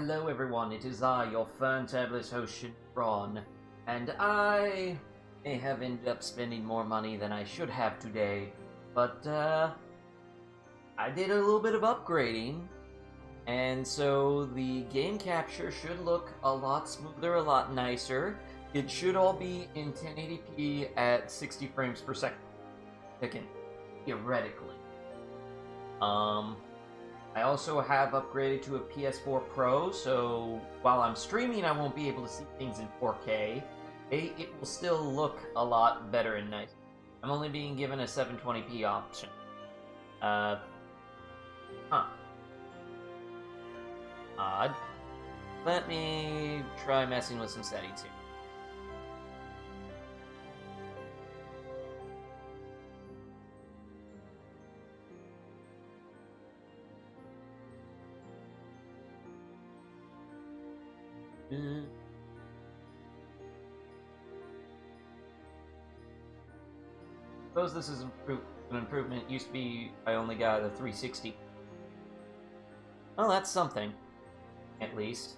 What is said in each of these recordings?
Hello everyone, it is I, your fantabulous host Ron, and I may have ended up spending more money than I should have today, but I did a little bit of upgrading, and so the game capture should look a lot smoother, a lot nicer. It should all be in 1080p at 60 frames per second, theoretically. I also have upgraded to a PS4 Pro, so while I'm streaming, I won't be able to see things in 4K. It will still look a lot better and nice. I'm only being given a 720p option. Odd. Let me try messing with some settings here. Suppose this is an improvement. It used to be I only got a 360. Oh, that's something. At least.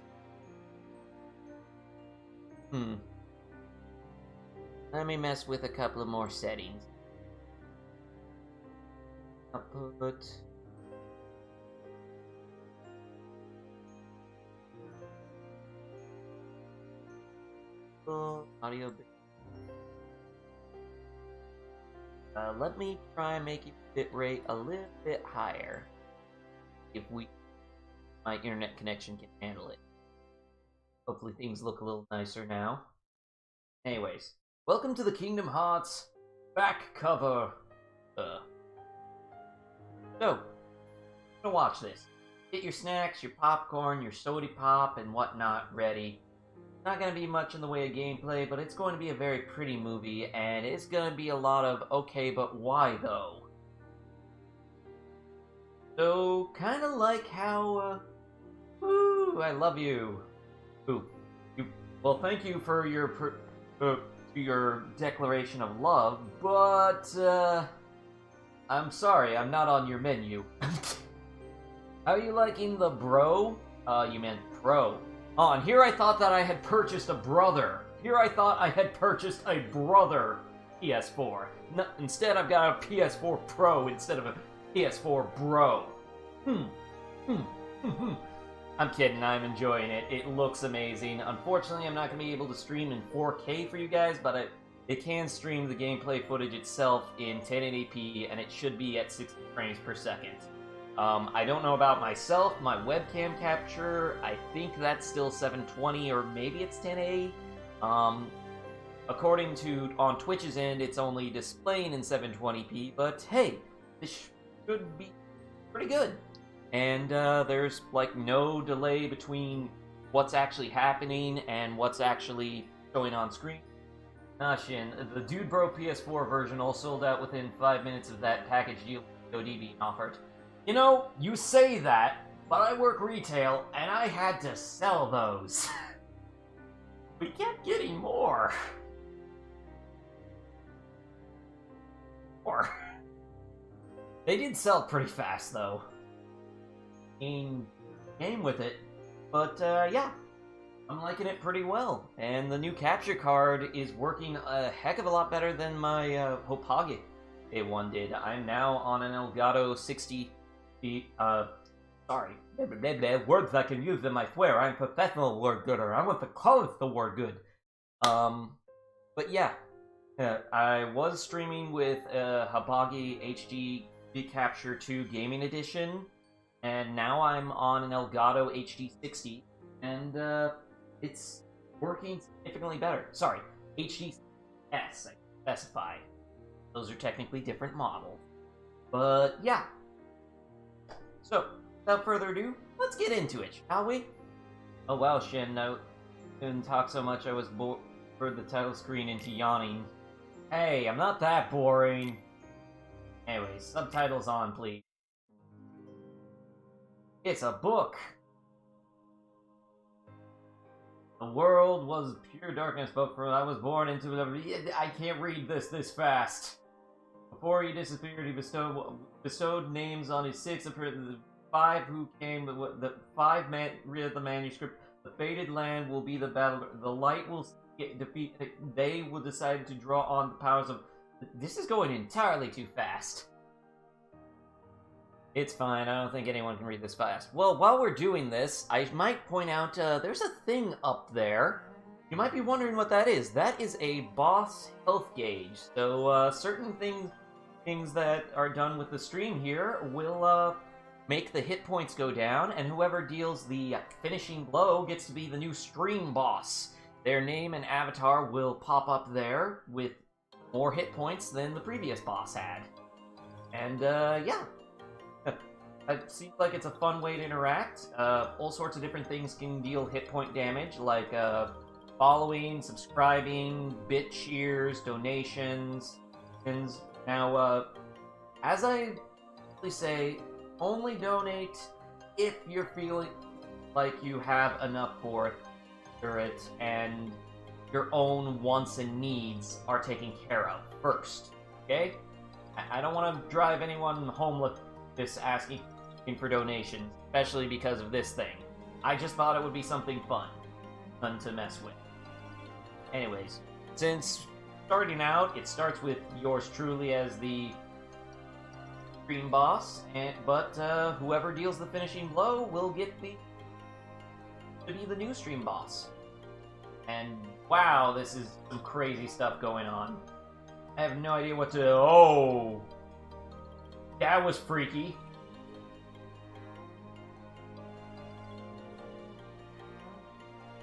Let me mess with a couple of more settings. Output. Audio. Let me try making bitrate a little bit higher. If my internet connection can handle it. Hopefully things look a little nicer now. Anyways, welcome to the Kingdom Hearts back cover. So, gonna watch this. Get your snacks, your popcorn, your soda pop, and whatnot ready. Not going to be much in the way of gameplay, but it's going to be a very pretty movie, and it's going to be a lot of, okay, but why though? So, kind of like how, woo, I love you. Ooh, well, thank you for your declaration of love, but, I'm sorry, I'm not on your menu. How are you liking the bro? You meant pro. Oh, and here I thought that I had purchased a brother. Here I thought I had purchased a brother PS4. No, instead, I've got a PS4 Pro instead of a PS4 Bro. I'm kidding, I'm enjoying it. It looks amazing. Unfortunately, I'm not going to be able to stream in 4K for you guys, but it can stream the gameplay footage itself in 1080p, and it should be at 60 frames per second. I don't know about myself, my webcam capture, I think that's still 720 or maybe it's 1080. According to on Twitch's end, it's only displaying in 720p, but hey, this should be pretty good. And there's like no delay between what's actually happening and what's actually showing on screen. Shin, the Dude Bro PS4 version all sold out within 5 minutes of that package deal COD being offered. You know, you say that, but I work retail, and I had to sell those. We kept getting more. They did sell pretty fast, though. Game with it. But, yeah. I'm liking it pretty well. And the new capture card is working a heck of a lot better than my Hokage one did. I'm now on an Elgato 60... sorry. Words I can use them, I swear. I'm a professional word gooder. I want to call it the word good. But yeah. I was streaming with Hokage HD Capture 2 Gaming Edition, and now I'm on an Elgato HD 60, and it's working significantly better. Sorry, HD S, I specify. Those are technically different models. But yeah. So, without further ado, let's get into it, shall we? Oh wow, Shin, I didn't talk so much I was bored the title screen into yawning. Hey, I'm not that boring. Anyways, subtitles on, please. It's a book! The world was pure darkness, but from I was born into I can't read this fast. Before he disappeared, he bestowed names on his 6 5 who came, the 5 read the manuscript. The fated land will be the battle. The light will defeat. They will decide to draw on the powers of. This is going entirely too fast. It's fine. I don't think anyone can read this fast. Well, while we're doing this, I might point out there's a thing up there. You might be wondering what that is. That is a boss health gauge. So certain things that are done with the stream here will make the hit points go down, and whoever deals the finishing blow gets to be the new stream boss. Their name and avatar will pop up there with more hit points than the previous boss had. And yeah. It seems like it's a fun way to interact. All sorts of different things can deal hit point damage, like following, subscribing, bit cheers, donations. Now, as I say, only donate if you're feeling like you have enough for it and your own wants and needs are taken care of first. Okay? I don't want to drive anyone homeless just asking for donations, especially because of this thing. I just thought it would be something fun to mess with. Anyways, since starting out, it starts with yours truly as the stream boss, but whoever deals the finishing blow will get to be the new stream boss. And wow, this is some crazy stuff going on. I have no idea what to. Oh, that was freaky.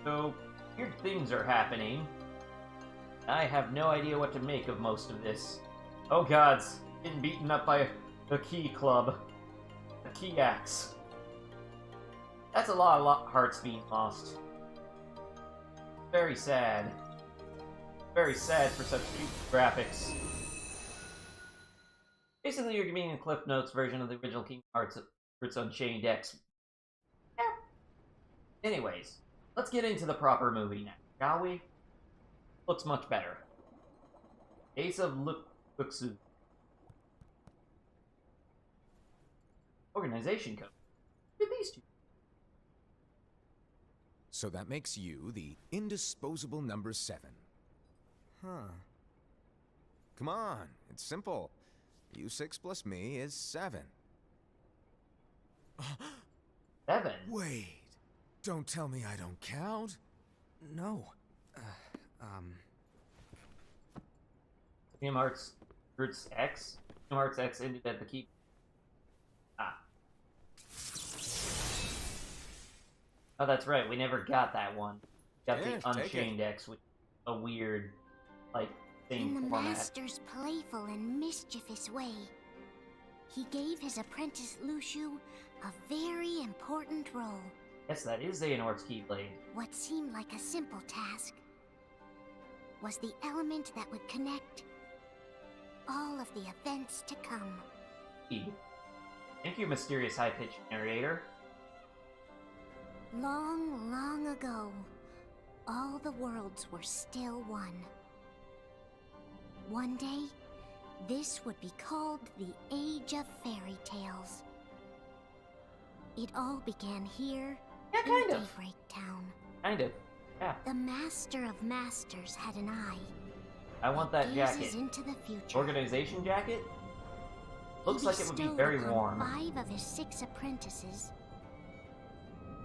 So, weird things are happening. I have no idea what to make of most of this. Oh gods, getting beaten up by the key club. The key axe. That's a lot of hearts being lost. Very sad. Very sad for such cheap graphics. Basically, you're getting a Cliff Notes version of the original Kingdom Hearts Unchained X. Yeah. Anyways, let's get into the proper movie now, shall we? Looks much better. Ace of Luxu. Organization code. Who are these two? So that makes you the indisposable number 7. Huh. Come on, it's simple. U6 plus me is 7. 7? Wait, don't tell me I don't count. No. Kingdom Hearts X? Kingdom Hearts X ended at the key. Ah. Oh, that's right, we never got that one. Got the Unchained X, which is a weird, like, same In the format. master's playful and mischievous way, he gave his apprentice Luxu a very important role. Yes, that is Xehanort's Keyblade. What seemed like a simple task was the element that would connect all of the events to come. Thank you, mysterious high-pitched narrator. Long, long ago, all the worlds were still one. One day, this would be called the Age of Fairy Tales. It all began here Yeah, in kind of. Daybreak Town. Kind of. Yeah. The Master of Masters had an eye. I want that Gazes jacket. into the future. Organization jacket? Looks He like it would be bestowed very upon warm. 5 of his 6 apprentices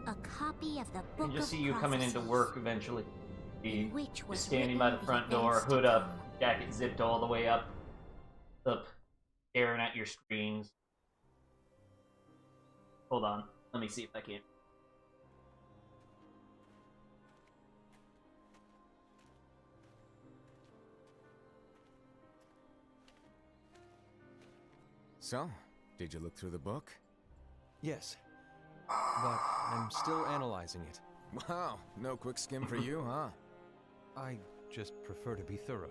a copy of the Book And just of see you coming into Prophecies, work eventually. in which was Just standing by the written front door, events to hood up, come. jacket zipped all the way up, staring at your screens. Hold on, let me see if I can. So, did you look through the book? Yes. But I'm still analyzing it. Wow, no quick skim for you, huh? I just prefer to be thorough.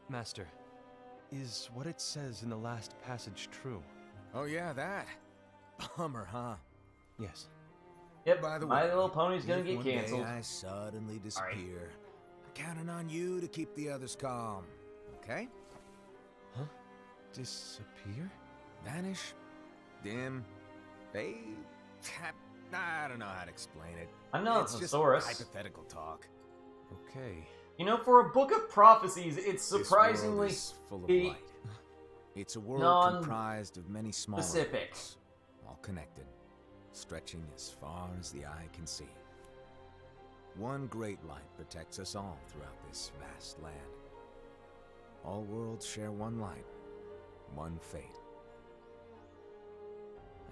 Master, is what it says in the last passage true? Oh yeah, that. Bummer, huh? Yes. Yep, By the My way, Little Pony's gonna if get one canceled. day I suddenly disappear, I'm counting on you to keep the others calm, okay? Huh? Disappear? Vanish, dim, They have... I don't know how to explain it. I'm not It's a just thesaurus. hypothetical talk. Okay. You know, for a book of prophecies, it's surprisingly This world is full of the light. It's a world non- comprised of many smaller specific. worlds, all connected, stretching as far as the eye can see. One great light protects us all throughout this vast land. All worlds share one light, one fate.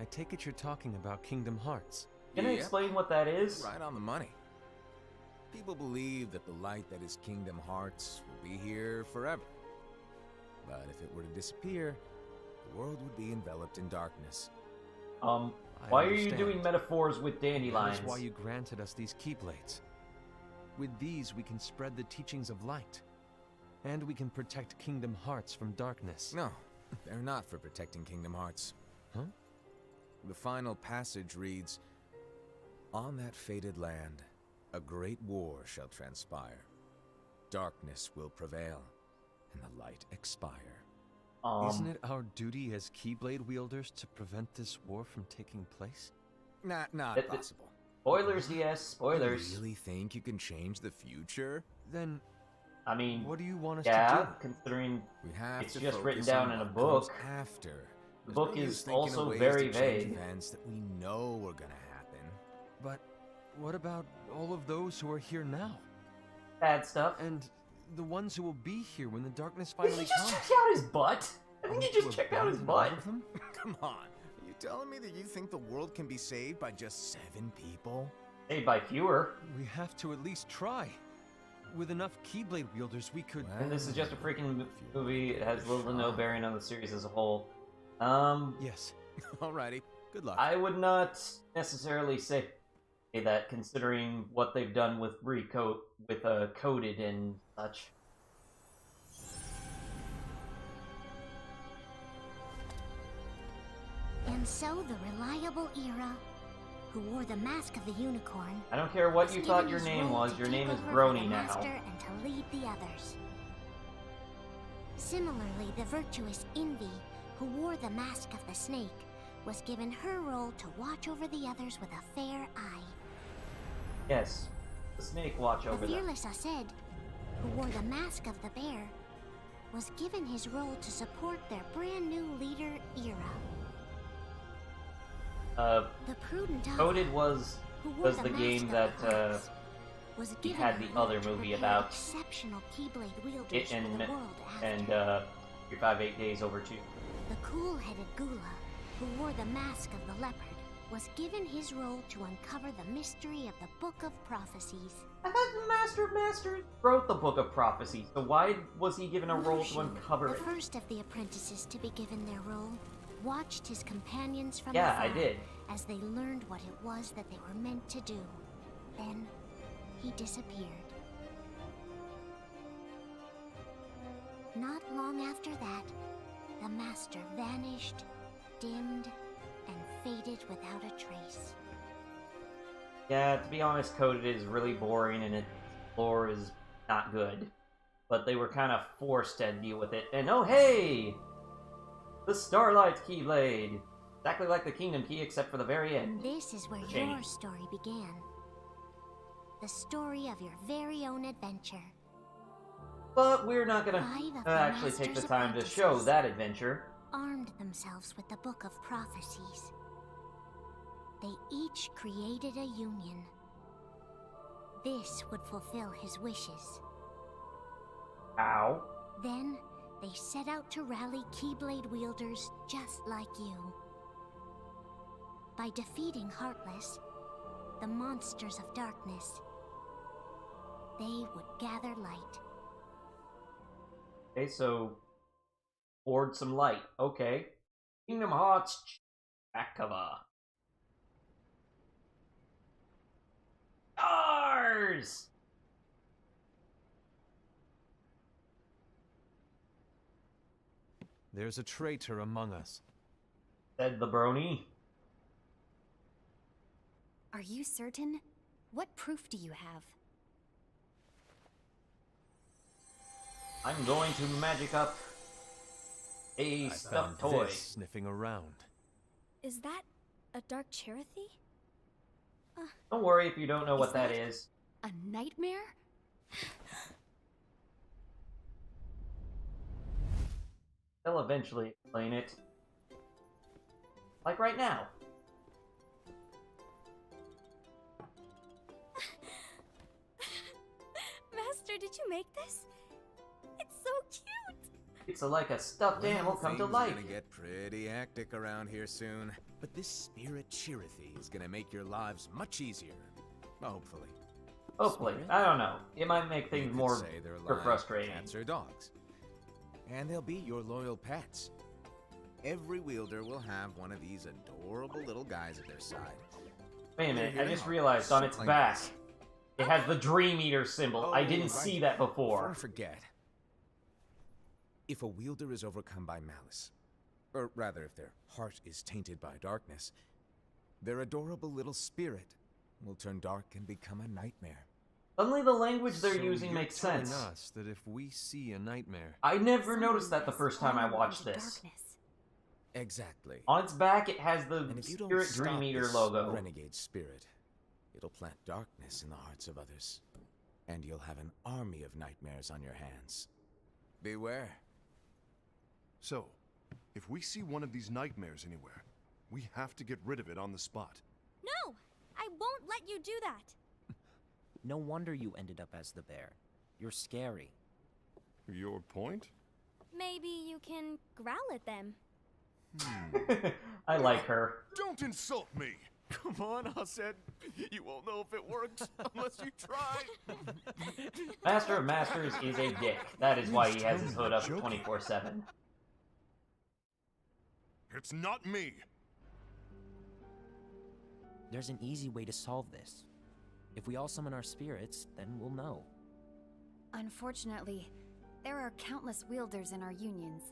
I take it you're talking about Kingdom Hearts. Can I Yep. explain what that is? Right on the money. People believe that the light that is Kingdom Hearts will be here forever. But if it were to disappear, the world would be enveloped in darkness. I Why are you understand. doing metaphors with That dandelions? is why you granted us these Keyblades. With these, we can spread the teachings of light. And we can protect Kingdom Hearts from darkness. No, they're not for protecting Kingdom Hearts. Huh? The final passage reads, "On that fated land, a great war shall transpire. Darkness will prevail, and the light expire." Isn't it our duty as Keyblade wielders to prevent this war from taking place? Not It- possible. Spoilers, yes, spoilers. You really think you can change the future? Then, I mean, what do you want us yeah, to do? considering We have It's to just written focus down on in a what book. comes after. The There's book no is use thinking of also ways very to change vague. events that we know are gonna happen. But what about all of those who are here now? bad stuff. And the ones who will be here when the darkness Did finally you just comes? check out his butt? I think you To just checked out his abandon butt. all of them? Come on, are you telling me that you think the world can be saved by just 7 people? Saved by fewer. We have to at least try. With enough Keyblade wielders, we could... And this is just a freaking movie. It has little to no bearing on the series as a whole. Yes. Alrighty, good luck. I would not necessarily say that, considering what they've done with Coded and such. And so the reliable Era, who wore the mask of the unicorn, I don't care what was you given thought your his name role was. to Your take name is over for Brony the now. master and to lead the others. Similarly, the virtuous Envy, who wore the mask of the snake, was given her role to watch over the others with a fair eye. Yes, the snake watch over The them. fearless Aced, who wore the mask of the bear, was given his role to support their brand new leader, Era. The prudent Alpha, Coded was who wore the mask game of that the hearts, was he given had a the role other to movie prepare about exceptional Keyblade wielders it for and the world after. and 358 Days Over 2. The cool-headed Gula, who wore the mask of the leopard, was given his role to uncover the mystery of the Book of Prophecies. I thought the Master of Masters wrote the Book of Prophecy, so why was he given a role to Lucian, uncover the it? first of the apprentices to be given their role, watched his companions from Yeah, afar I did. as they learned what it was that they were meant to do. Then, he disappeared. Not long after that, the Master vanished, dimmed, and faded without a trace. Yeah, to be honest, Coded is really boring and its lore is not good. But they were kind of forced to deal with it. And oh hey! The Starlight Keyblade! Exactly like the Kingdom Key, except for the very end. This is where Shiny. your story began. The story of your very own adventure. But we're not gonna Five of the actually take the Master's time to show apprentices that adventure. armed themselves with the Book of Prophecies. They each created a union. This would fulfill his wishes. Ow. Then, they set out to rally Keyblade wielders just like you. By defeating Heartless, the monsters of darkness, they would gather light. Okay, so poured some light. Okay. Kingdom Hearts back cover. Stars! There's a traitor among us. Said the brony. Are you certain? What proof do you have? I'm going to magic up a I found stuffed toy. this sniffing around. Is that A dark Cherokee? Don't worry if you don't know what that that- is. A nightmare? They'll eventually explain it. Like right now. Master, did you make this? It's so cute! It's like a stuffed animal come to things life. are gonna get pretty hectic around here soon. But this spirit Chirithy is gonna make your lives much easier. Hopefully. Hopefully. Spirit? I don't know. It might make You things could more say they're for like frustrating. cats or dogs. And they'll be your loyal pets. Every wielder will have one of these adorable little guys at their side. Wait a minute, I Here just now. realized on its Like back, this. it has the Dream Eater symbol. I didn't right. see that Before I before. forget, if a wielder is overcome by malice, or rather if their heart is tainted by darkness, their adorable little spirit will turn dark and become a nightmare. Suddenly the language they're So using you're makes telling sense. us that if we see a nightmare, I never Someone noticed that the has first time I fallen watched into this. darkness. Exactly. On its back, it has the And if you don't Spirit stop Dream Eater this logo. renegade spirit, it'll plant darkness in the hearts of others, and you'll have an army of nightmares on your hands. Beware. So, if we see one of these nightmares anywhere, we have to get rid of it on the spot. No! I won't let you do that! No wonder you ended up as the bear. You're scary. Your point? Maybe you can growl at them. I like her. Don't insult me! come on, Hassad. You won't know if it works unless you try. Master of Masters is a dick. That is why he has his hood up 24/7. It's not me! There's an easy way to solve this. If we all summon our spirits, then we'll know. Unfortunately, there are countless wielders in our unions.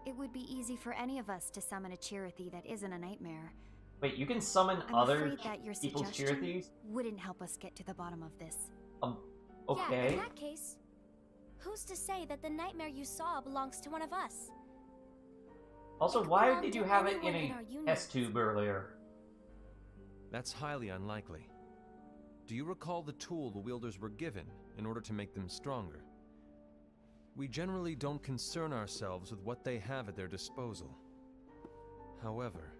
It would be easy for any of us to summon a Chirithy that isn't a nightmare. Wait, you can summon I'm other afraid that your people's suggestion Chirithys? wouldn't help us get to the bottom of this. Yeah, Okay. in that case, who's to say that the nightmare you saw belongs to one of us? Also, It could why belong did to you have it anyone in in our a unions. test tube earlier? That's highly unlikely. Do you recall the tool the wielders were given in order to make them stronger? We generally don't concern ourselves with what they have at their disposal. However,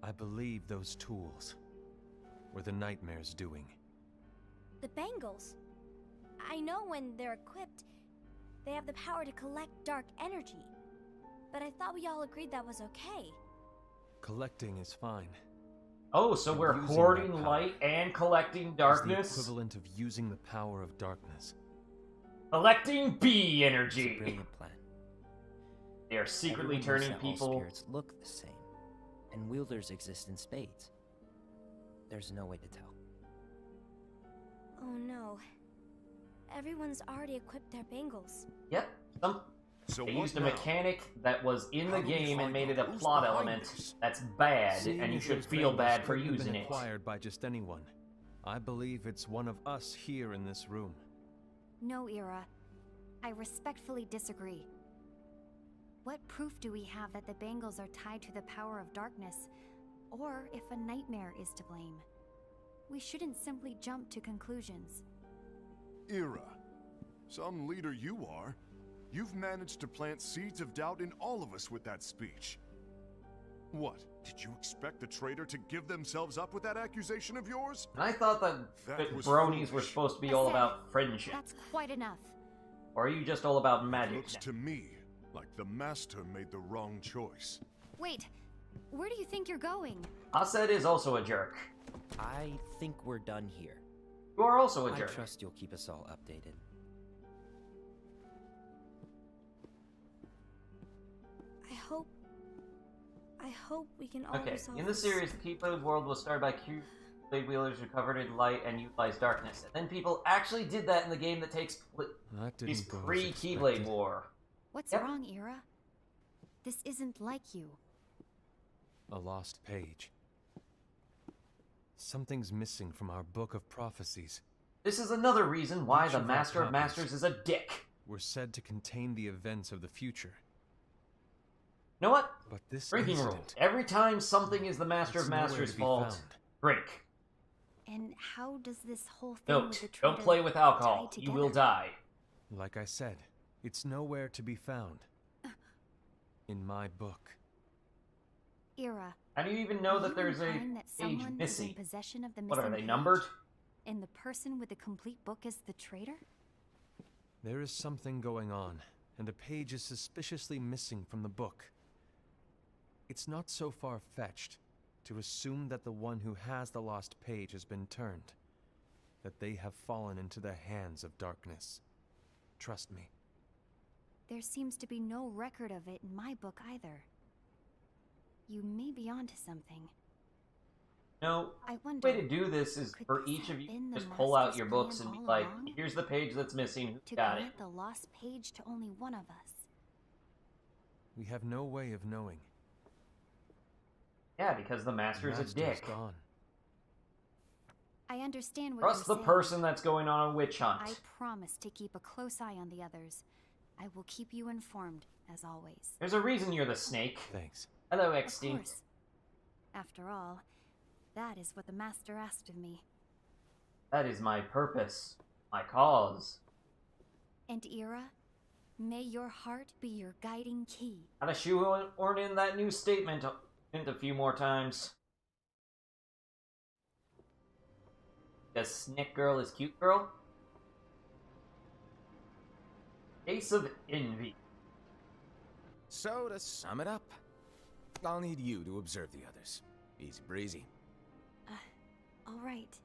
I believe those tools were the nightmare's doing. The bangles. I know when they're equipped, they have the power to collect dark energy. But I thought we all agreed that was okay. Collecting is fine. Oh, so And we're using hoarding that power light and collecting It's darkness? the equivalent of using the power of darkness. Collecting bee It's a energy! brilliant plan. They are secretly Everyone knows turning that all people... spirits look the same, and wielders exist in spades. There's no way to tell. Oh no. Everyone's already equipped their bangles. Yep, So they what used a now? mechanic that was in How the do we game and find made out it a who's plot behind element this? that's bad, Seeing and you as should those feel bangles bad for couldn't have using been it. acquired by just anyone. I believe it's one of us here in this room. No, Ira. I respectfully disagree. What proof do we have that the bangles are tied to the power of darkness, or if a nightmare is to blame? We shouldn't simply jump to conclusions. Ira, some leader you are. You've managed to plant seeds of doubt in all of us with that speech. What? Did you expect the traitor to give themselves up with that accusation of yours? And I thought that That was bronies were foolish. supposed to be I all said, about friendship. That's quite enough. Or are you just all about magic? Looks to me like the Master made the wrong choice. Wait, where do you think you're going? Hassad is also a jerk. I think we're done here. You are also a I jerk. trust you'll keep us all updated. I hope we can all Okay, resolve in the this. series, the Keyblade world was started by Keyblade wielders who covered in light and utilized darkness. And then people actually did that in the game that takes That is didn't go as pre-Keyblade expected. War. What's Yep. wrong, Ira? This isn't like you. A lost page. Something's missing from our book of prophecies. This is another reason why Each the of our Master of copies. Masters is a dick. Were said to contain the events of the future. know what? But this Drinking rule. incident, Every time something is the Master it's of nowhere Masters' to be fault, found. drink. And how does this whole thing Note, with the don't traitor play with alcohol. tie You will together? die. Like I said, it's nowhere to be found. In my book. Ira, How do you even know are that you there's a implying that page someone is in missing? possession of the What are missing they, page? numbered? And the person with the complete book is the traitor? There is something going on, and a page is suspiciously missing from the book. It's not so far-fetched to assume that the one who has the lost page has been turned, that they have fallen into the hands of darkness. Trust me. There seems to be no record of it in my book either. You may be onto something. No, I the wonder, way to do this is could for this each have of you been the just pull out Master's your books plan and be all like, along? here's the page that's missing, who to got it? grant the lost page to only one of us. We have no way of knowing. Yeah, because the Master's a Master's dick. gone. I understand what Trust you're the saying. person that's going on a witch hunt. I promise to keep a close eye on the others. I will keep you informed, as always. There's a reason you're the snake. Thanks. Hello, Of Extinct. course. After all, that is what the Master asked of me. That is my purpose, my cause. And Ira, may your heart be your guiding key. Gotta shoehorn in that new statement a few more times. Because Snick Girl is cute girl? Case of Envy. So, to sum it up, I'll need you to observe the others. Easy breezy. All right.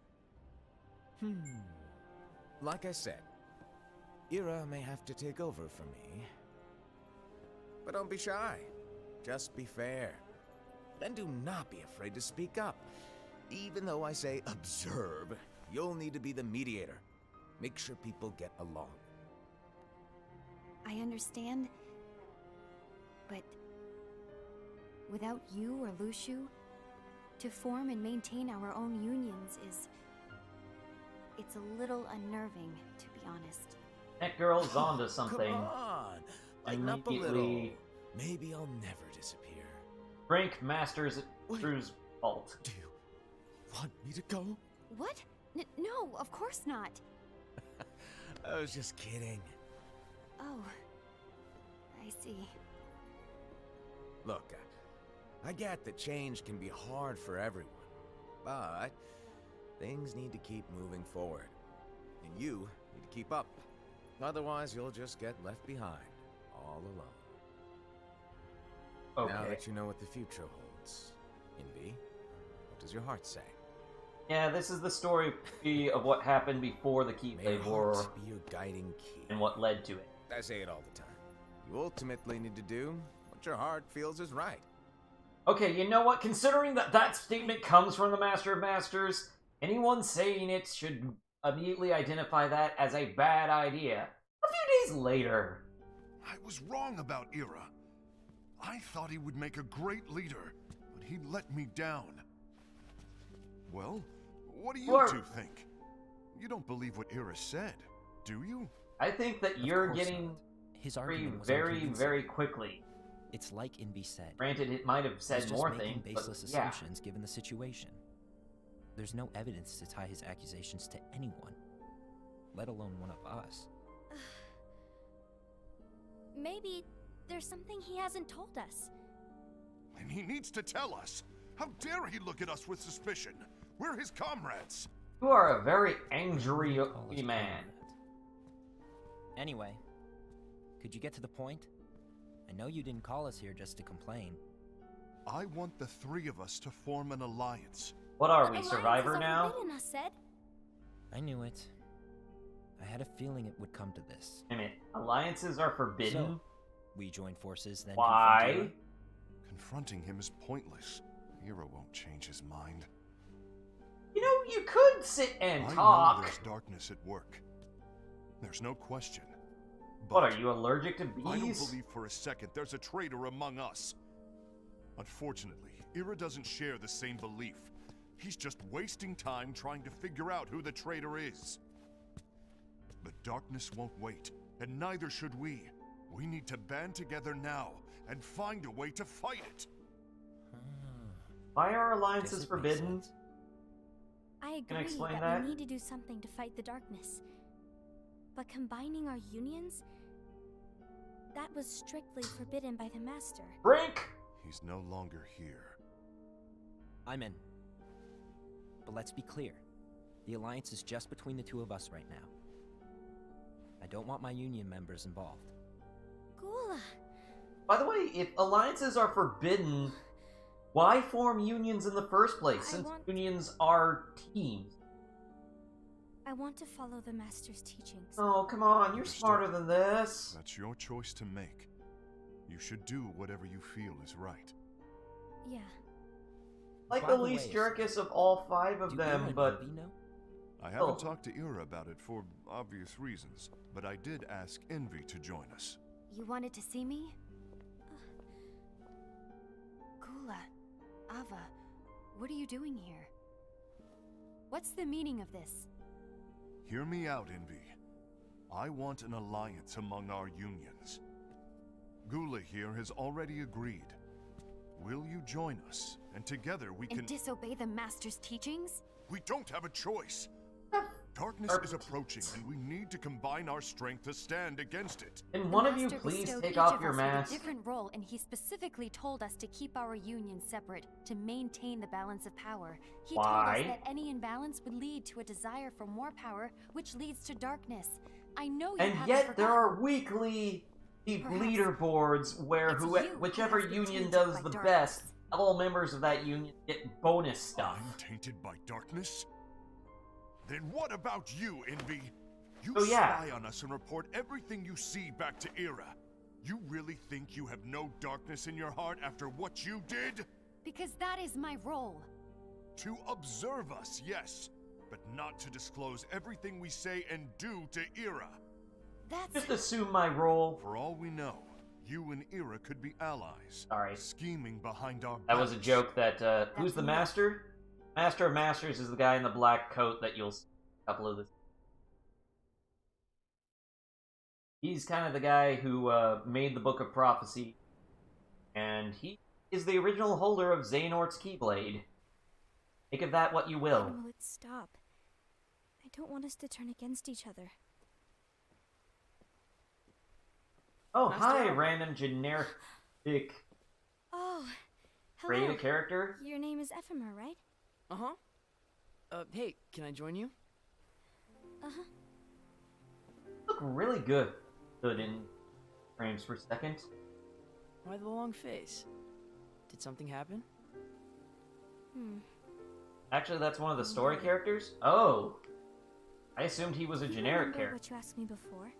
Like I said, Ira may have to take over for me. But don't be shy. Just be fair. And do not be afraid to speak up. Even though I say observe, you'll need to be the mediator. Make sure people get along. I understand, but without you or Lushu, to form and maintain our own unions it's a little unnerving, to be honest. That girl's onto something. Come on, lighten up a little. Immediately. Maybe I'll never disappear. Drink Masters Wait. Drew's fault. Do you want me to go? What? No, of course not. I was just kidding. Oh, I see. Look, I get that change can be hard for everyone, but things need to keep moving forward. And you need to keep up. Otherwise, you'll just get left behind, all alone. Okay. Now that you know what the future holds, Envy, what does your heart say? Yeah, this is the story of what happened before the Keep May your War heart be your guiding key. and what led to it. I say it all the time. You ultimately need to do what your heart feels is right. Okay, you know what? Considering that that statement comes from the Master of Masters, anyone saying it should immediately identify that as a bad idea. A few days later. I was wrong about Ira. I thought he would make a great leader, but he let me down. Well, what do you Sure. two think? You don't believe what Ira said, do you? I think that Of you're course getting not. His free argument was very, unconvincing. very quickly. It's like Envy said. Granted, it might have He's said just more making things, but baseless yeah. assumptions given the situation. There's no evidence to tie his accusations to anyone, let alone one of us. Maybe there's something he hasn't told us. And he needs to tell us. How dare he look at us with suspicion? We're his comrades. You are a very angry Call us man. comrades. Anyway, could you get to the point? I know you didn't call us here just to complain. I want the three of us to form an alliance. What are we, Alliances Survivor are now? forbidden, us said. I knew it. I had a feeling it would come to this. Wait a minute. Alliances are forbidden? So, we join forces, then Why? confront Ira? Confronting him is pointless. Ira won't change his mind. You know, you could sit and I know talk. there's darkness at work. There's no question. What, But are you allergic to I don't bees? believe for a second there's a traitor among us. Unfortunately, Ira doesn't share the same belief. He's just wasting time trying to figure out who the traitor is. The darkness won't wait, and neither should we. We need to band together now and find a way to fight it. Why are Guess alliances it makes forbidden? sense. I agree Can I explain that that? we need to do something to fight the darkness. But combining our unions? That was strictly forbidden by the Master. Brink! He's no longer here. I'm in. But let's be clear. The alliance is just between the two of us right now. I don't want my union members involved. Gula! By the way, if alliances are forbidden, why form unions in the first place, since unions are teams? I want to follow the Master's teachings. Oh, come on, you're Understood. smarter than this. That's your choice to make. You should do whatever you feel is right. Yeah. Like By the the least way, jerkest of all 5 of Do them, Ira and but... Envy know? I haven't Oh. talked to Ira about it for obvious reasons, but I did ask Envy to join us. You wanted to see me? Gula, Ava, what are you doing here? What's the meaning of this? Hear me out, Envy. I want an alliance among our unions. Gula here has already agreed. Will you join us? And together we can... And disobey the Master's teachings? We don't have a choice! Darkness is approaching, and we need to combine our strength to stand against it. Can The one of you Master please bestowed take each off of your us with a mask? different role, and he specifically told us to keep our union separate to maintain the balance of power. He told Why? us that any imbalance would lead to a desire for more power, which leads to darkness. I know you And haven't yet there forgotten. are weekly Perhaps leaderboards where it's you who whichever has been union tainted does by the darkness. best, all members of that union get bonus stuff. I'm tainted by darkness? Then what about you, Envy? You Oh, yeah. spy on us and report everything you see back to Ira. You really think you have no darkness in your heart after what you did? Because that is my role. To observe us, yes, but not to disclose everything we say and do to Ira. That's... Just assume my role. For all we know, you and Ira could be allies. Sorry. Scheming behind our That was a backs. joke that, who's That's the enough. master? Master of Masters is the guy in the black coat that you'll see a couple of the... He's kind of the guy who, made the Book of Prophecy, and he is the original holder of Xehanort's Keyblade. Make of that what you will. When will it stop? I don't want us to turn against each other. Oh, Master hi, Alpha. random generic Oh, create hello. a character. Your name is Ephemer, right? Uh-huh. Hey, can I join you? Uh-huh. Look really good. Good in frames per second. Why the long face? Did something happen? Actually, that's one of the story characters. Oh, I assumed he was a Do you generic remember character. what you asked me before?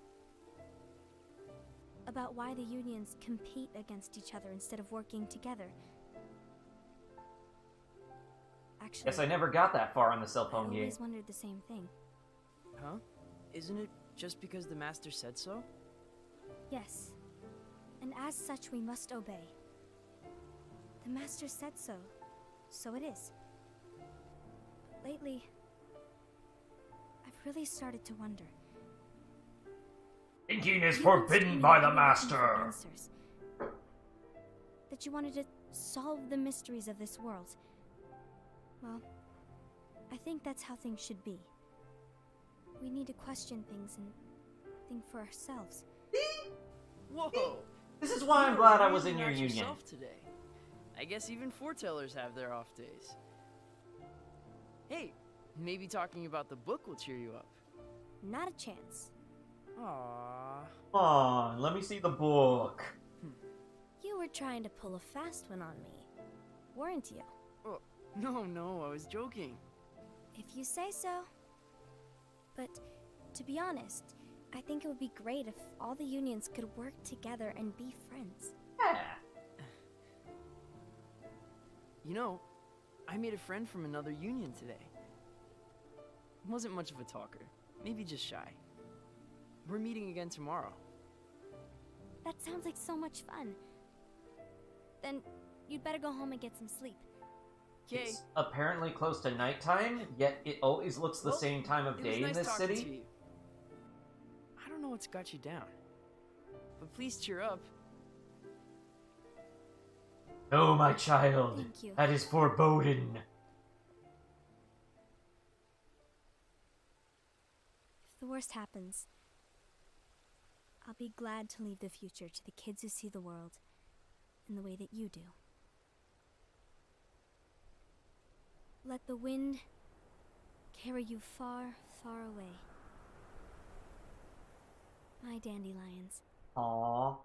About why the unions compete against each other instead of working together. Actually, Guess I never got that far on the cell I phone game. always wondered the same thing. Huh? Isn't it just because the Master said so? Yes. And as such, we must obey. The Master said so. So it is. But lately, I've really started to wonder. Thinking is You once forbidden told me by that the you were looking for master. answers. That you wanted to solve the mysteries of this world. Well, I think that's how things should be. We need to question things and think for ourselves. Whoa! This is why I'm You glad are I was really in your not union. yourself today. I guess even foretellers have their off days. Hey, maybe talking about the book will cheer you up. Not a chance. Aww. Come on, let me see the book. You were trying to pull a fast one on me, weren't you? Oh, no, I was joking. If you say so. But to be honest, I think it would be great if all the unions could work together and be friends. Yeah. You know, I made a friend from another union today. Wasn't much of a talker, maybe just shy. We're meeting again tomorrow. That sounds like so much fun. Then you'd better go home and get some sleep. Okay. It's apparently close to nighttime, yet it always looks the Well, same time of it was day nice in this talking to city. you. I don't know what's got you down, but please cheer up. No, my child. Thank you. That is foreboding. If the worst happens, I'll be glad to leave the future to the kids who see the world in the way that you do. Let the wind carry you far, far away. My dandelions. Aww.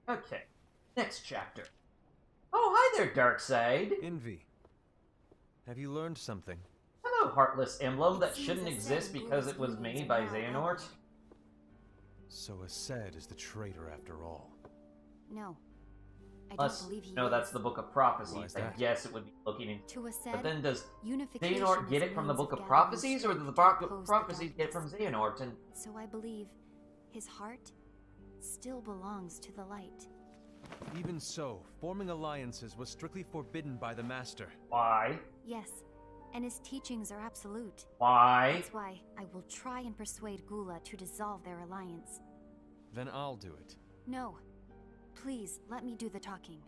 Okay, next chapter. Oh, hi there, Darkseid. Envy. Have you learned something? Hello, Heartless Emblem It that seems shouldn't as exist though because it Gula's was unions made are by now Xehanort. outlawed. So Ased is the traitor after all. No. I Plus, don't believe he no, is. that's the Book of Why Prophecies. is I that? guess it would be looking in. To Ased, But then does unification Xehanort is get a it from the means Book of gathering Prophecies, or strength does the to Book of oppose the Prophecies get from darkness. Xehanort? And So I believe his heart still belongs to the light. Even so, forming alliances was strictly forbidden by the Master. why? Yes, and his teachings are absolute. Why? That's why I will try and persuade Gula to dissolve their alliance. Then I'll do it. No. Please, let me do the talking.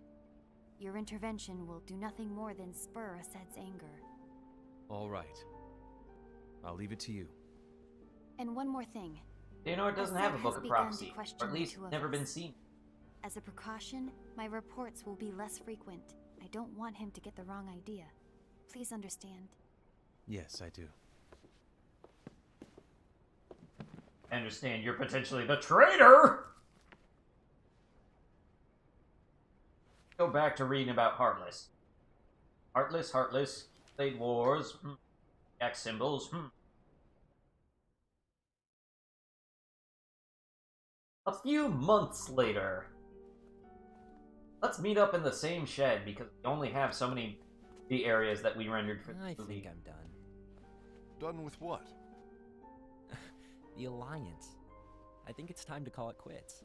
Your intervention will do nothing more than spur Ased's anger. All right. I'll leave it to you. And one more thing. Xehanort doesn't have a Ased Book has of begun to Prophecy, question or at the least two of never been us. seen. As a precaution, my reports will be less frequent. I don't want him to get the wrong idea. Please understand. Yes, I do. I understand you're potentially the traitor! Go back to reading about Heartless. Heartless, Blade Wars, X symbols, A few months later. Let's meet up in the same shed, because we only have so many the areas that we rendered for I the movie. think I'm done. Done with what? The Alliance. I think it's time to call it quits.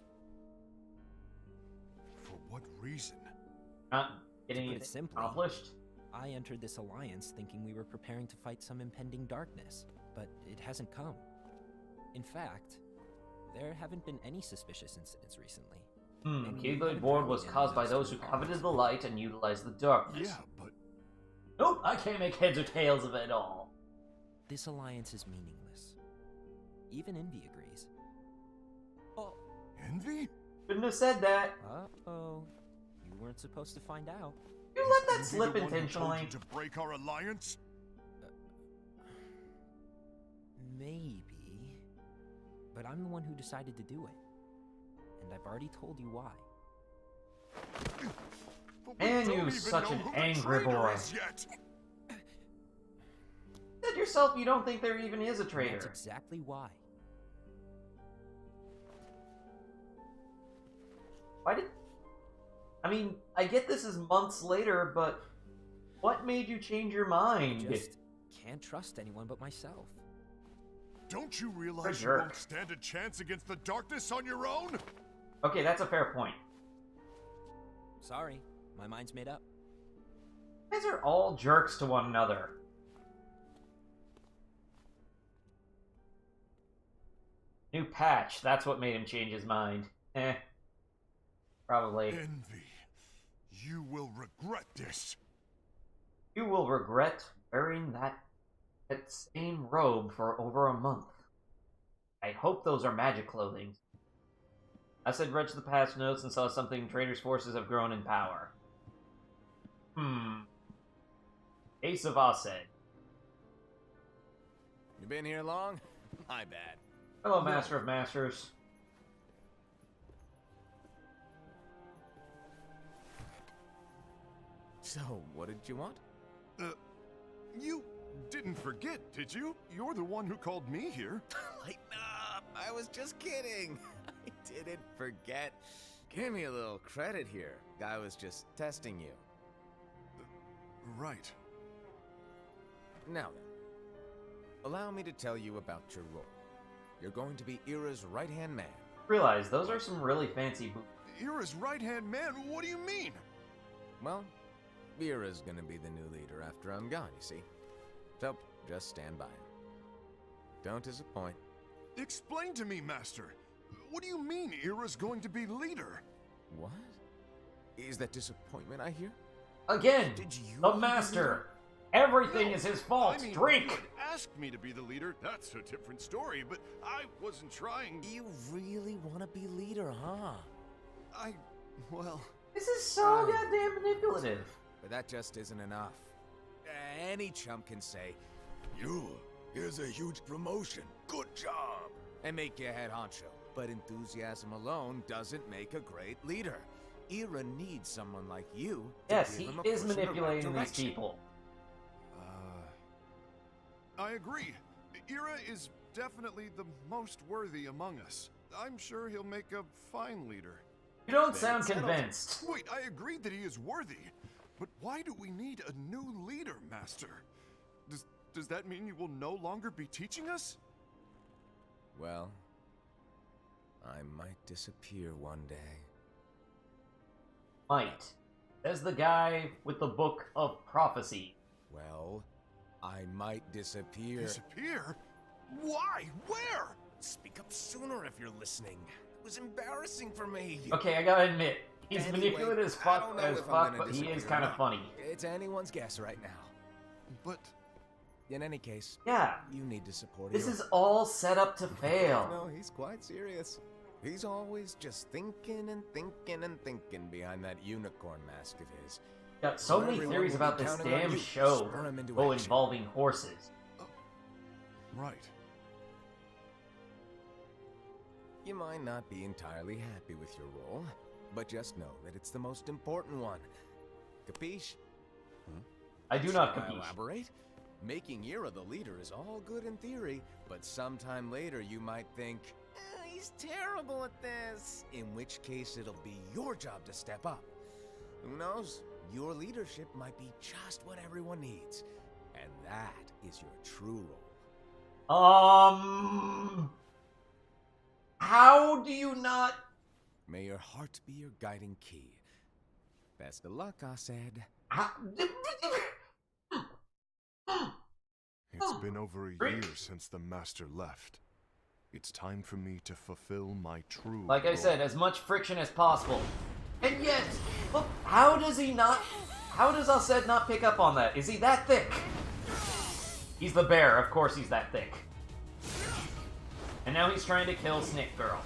For what reason? Not getting To put it anything simply, accomplished. I entered this alliance thinking we were preparing to fight some impending darkness, but it hasn't come. In fact, there haven't been any suspicious incidents recently. And you Keyblade haven't Ward rallied was any caused of by those those to who the coveted cause. the light and utilized the darkness. Yeah, but Nope, I can't make heads or tails of it all. This alliance is meaningless. Even Envy agrees. Oh, Envy? Shouldn't have said that. uh-oh. You weren't supposed to find out. You Is let that Envy slip the one who told intentionally. you to break our alliance? Maybe. But I'm the one who decided to do it. And I've already told you why. But we Man, don't you even such know an who the angry traitor boy. is yet. You said yourself you don't think there even is a And that's traitor. exactly why. Why did... I mean, I get this is months later, but what made you change your I mind? just can't trust anyone but myself. Don't you realize you jerk. won't stand a chance against the darkness on your own? Okay, that's a fair point. Sorry, my mind's made up. You guys are all jerks to one another. New patch, that's what made him change his mind. Probably. Envy, you will regret this. You will regret wearing that same robe for over a month. I hope those are magic clothing. I said read the past notes and saw something Trader's forces have grown in power. Ace of Ased. You been here long? My bad. Hello, Master of Masters. So, what did you want? You didn't forget, did you? You're the one who called me here. Lighten up! I was just kidding. I didn't forget. Give me a little credit here. I was just testing you. Right. Now then, allow me to tell you about your role. You're going to be Ira's right-hand man. Realize those are some really fancy boots. Ira's right-hand man? What do you mean? Well, Ira's gonna be the new leader after I'm gone, you see. So, just stand by. Don't disappoint. Explain to me, Master. What do you mean Ira's going to be leader? What? Is that disappointment I hear? Again, Did you the wanna be master. Everything is his fault. I mean, Drink. you had asked me to be the leader. That's a different story, but I wasn't trying. You really want to be leader, huh? Well... This is so goddamn manipulative. But that just isn't enough. Any chump can say, here's a huge promotion. Good job. And make you head honcho. But enthusiasm alone doesn't make a great leader. Ira needs someone like you to Yes, give he him a is push in the right manipulating these direction. people. I agree. Ira is definitely the most worthy among us. I'm sure he'll make a fine leader. You don't sound convinced. Wait, I agreed that he is worthy. But why do we need a new leader, Master? Does that mean you will no longer be teaching us? Well, I might disappear one day. Might. Says the guy with the book of prophecy. Well, I might disappear. Disappear? Why? Where? Speak up sooner if you're listening. It was embarrassing for me. Okay, I gotta admit, he's Anyway, manipulative as I fuck, don't know if I'm gonna but he is disappear kind or of not. funny. It's anyone's guess right now. But... In any case, Yeah, you need to support this Ira. is all set up to fail. No, he's quite serious. He's always just thinking and thinking and thinking behind that unicorn mask of his. Got so Well, many everyone theories will be about this counting on damn you. show Spur 'em into all action. involving horses. Right. You might not be entirely happy with your role, but just know that it's the most important one. Capiche? I do not Shall I capiche. elaborate? Making Ira the leader is all good in theory, but sometime later you might think, he's terrible at this. In which case it'll be your job to step up. Who knows? Your leadership might be just what everyone needs. And that is your true role. How do you not... May your heart be your guiding key. Best of luck, I said. How... It's been over a Drink. year since the Master left. It's time for me to fulfill my true Like I role. said, as much friction as possible. And yet, look, how does he not... How does Alced not pick up on that? Is he that thick? He's the bear, of course he's that thick. And now he's trying to kill Snick Girl.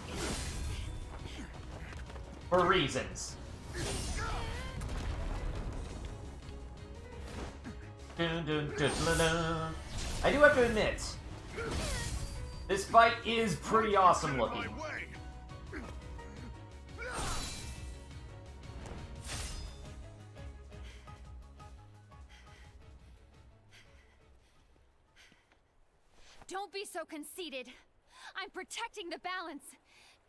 For reasons. Dun, dun, dun, dun, dun. I do have to admit, this fight is pretty awesome looking. My way. Don't be so conceited. I'm protecting the balance,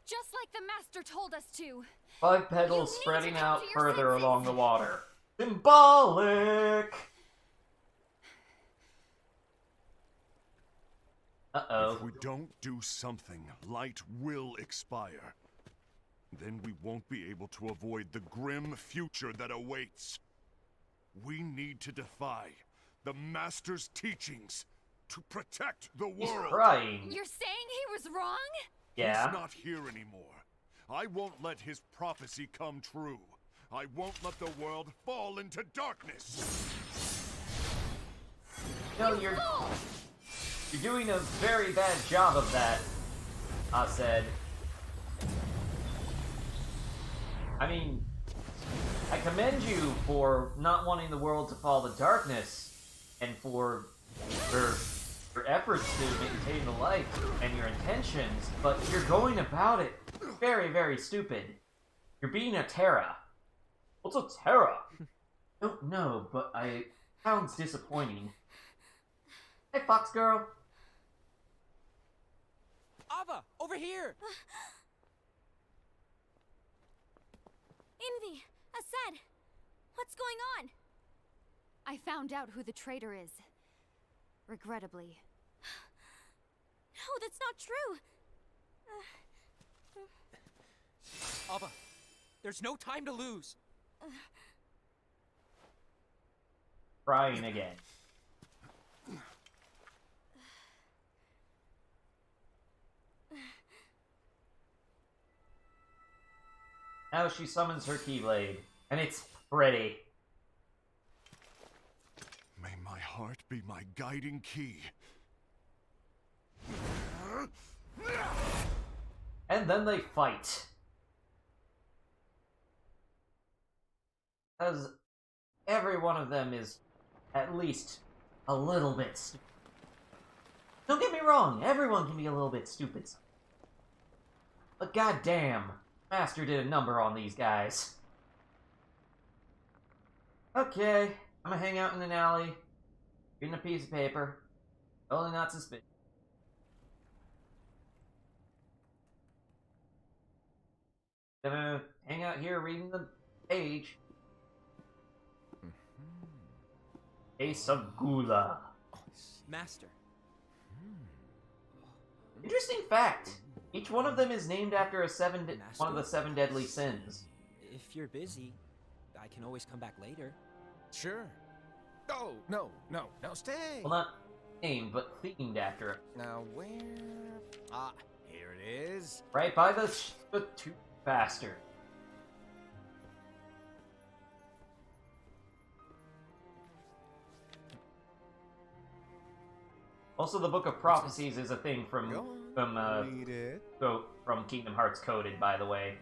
just like the master told us to. 5 petals You need spreading to come out to your further senses. along the water. Symbolic! Uh-oh. If we don't do something, light will expire. Then we won't be able to avoid the grim future that awaits. We need to defy the Master's teachings to protect the He's world. crying. You're saying he was wrong? Yeah. He's not here anymore. I won't let his prophecy come true. I won't let the world fall into darkness. No, you're doing a very bad job of that, I said. I mean, I commend you for not wanting the world to fall to darkness and for your efforts to maintain the light and your intentions, but you're going about it very, very stupid. You're being a Terra. What's a Terra? Don't know, but sounds disappointing. Hey, Fox Girl. Ava, over here! Envy! Ased! What's going on? I found out who the traitor is. Regrettably. No, that's not true! Ava, there's no time to lose. Crying again. Now she summons her Keyblade, and it's pretty. May my heart be my guiding key. And then they fight. Because every one of them is at least a little bit stupid. Don't get me wrong, everyone can be a little bit stupid. But goddamn, Master did a number on these guys. Okay, I'm gonna hang out in an alley, reading a piece of paper. Totally not suspicious. Gonna hang out here reading the page. Ace of Gula. Master. Interesting fact. Each one of them is named after one of the 7 deadly sins. If you're busy, I can always come back later. Sure. Oh, no, stay. Well, not named, but themed after it. Now, where? Ah, here it is. Right by the tooth bastard. Also, the Book of Prophecies is a thing from Read it. from Kingdom Hearts Coded, by the way.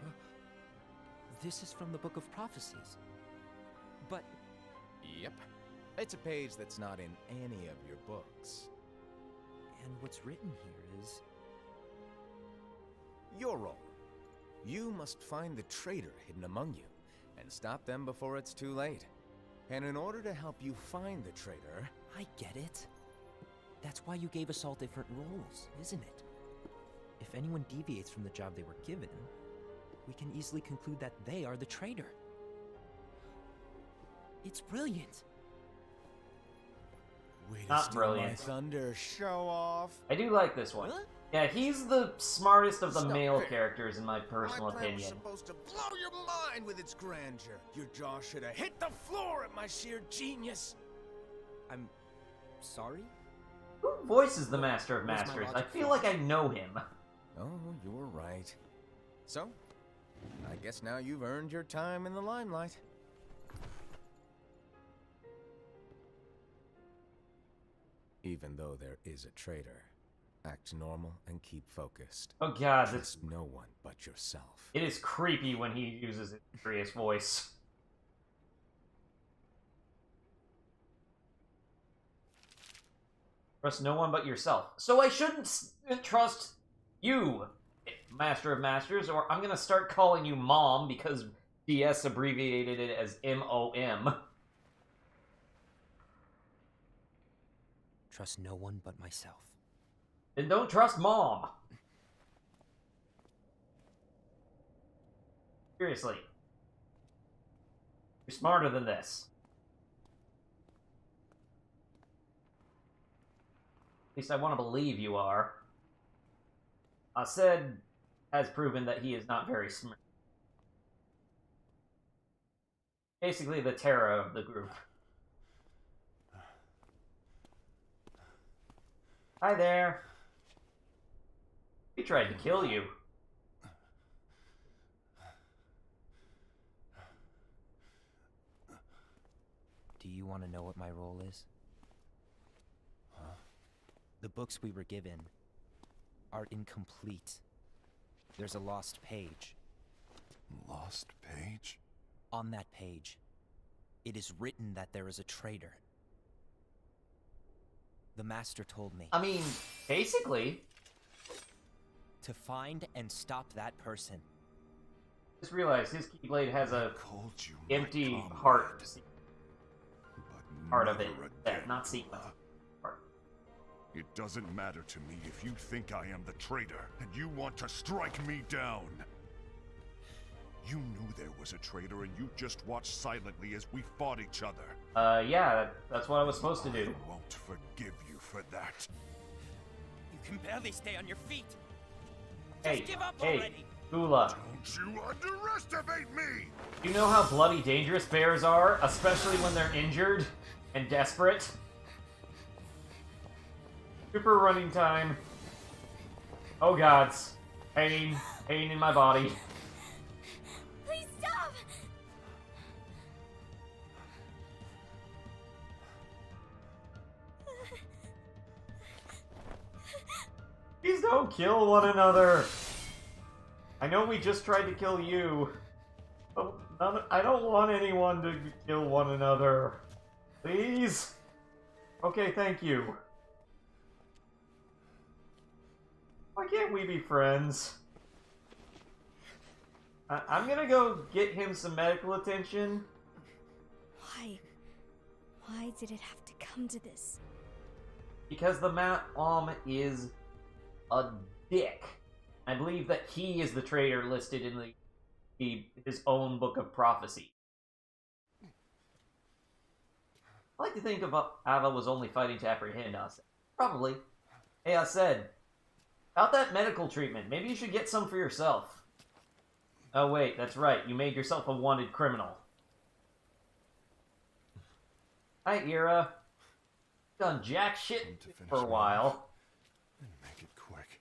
This is from the Book of Prophecies. But Yep. It's a page that's not in any of your books. and what's written here is Your role. You must find the traitor hidden among you, and stop them before it's too late. And in order to help you find the traitor... I get it. That's why you gave us all different roles, isn't it? If anyone deviates from the job they were given, we can easily conclude that they are the traitor. It's brilliant. Way to Not steal brilliant. my thunder, show off. I do like this one. Huh? Yeah, he's the smartest of the Stop male it. characters in my personal My plan was opinion. supposed to blow your mind with its grandeur. Your jaw should have hit the floor at my sheer genius. I'm sorry? Who voices the Master of Where's my Masters? I logic feel flaw? like I know him. Oh, you're right. So, I guess now you've earned your time in the limelight. Even though there is a traitor, act normal and keep focused. Oh god, Trust no one but yourself. it is creepy when he uses his serious voice. Trust no one but yourself. So I shouldn't trust you, Master of Masters, or I'm gonna start calling you Mom because DS abbreviated it as MOM. Trust no one but myself. Then don't trust Mom. Seriously. You're smarter than this. At least I want to believe you are. Aced has proven that he is not very smart. Basically the terror of the group. Hi there. He tried to kill you. Do you want to know what my role is? Huh? The books we were given are incomplete. There's a lost page. Lost page? On that page, it is written that there is a traitor. The Master told me I mean, basically, to find and stop that person. just realized his Keyblade has a Called you my empty comrade, heart but part of it. never Yeah, again, not sequence. Gula. Part. It doesn't matter to me if you think I am the traitor and you want to strike me down. You knew there was a traitor and you just watched silently as we fought each other. Yeah, that's what I was supposed to do. I won't forgive you for that. You can barely stay on your feet. Hey, give up hey, already. Gula, Don't you underestimate me! you know how bloody dangerous bears are, especially when they're injured and desperate? Super running time. Oh gods. Pain in my body. Please Please don't kill one another. I know we just tried to kill you. But I don't want anyone to kill one another. Please? Okay, thank you. Why can't we be friends? I'm gonna go get him some medical attention. Why? Why did it have to come to this? Because the Mom is a dick. I believe that he is the traitor listed in his own book of prophecy. I like to think of Ava was only fighting to apprehend us. Probably. Hey, I said, about that medical treatment, maybe you should get some for yourself. Oh wait, that's right, you made yourself a wanted criminal. Hi, Ira. Done jack shit for a while. And make it quick.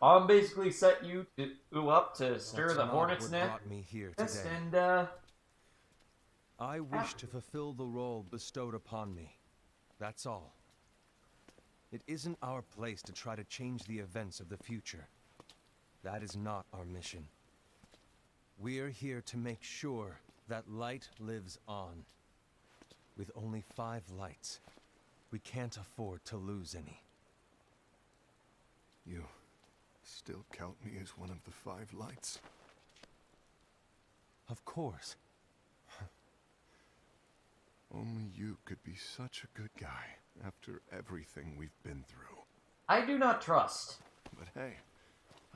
Mom basically set you up to stir the hornet's nest. Brought me here today. And I wish to fulfill the role bestowed upon me. That's all. It isn't our place to try to change the events of the future. That is not our mission. We're here to make sure that light lives on. With only 5 lights, we can't afford to lose any. You still count me as one of the 5 lights? Of course. Only you could be such a good guy after everything we've been through. I do not trust. But hey,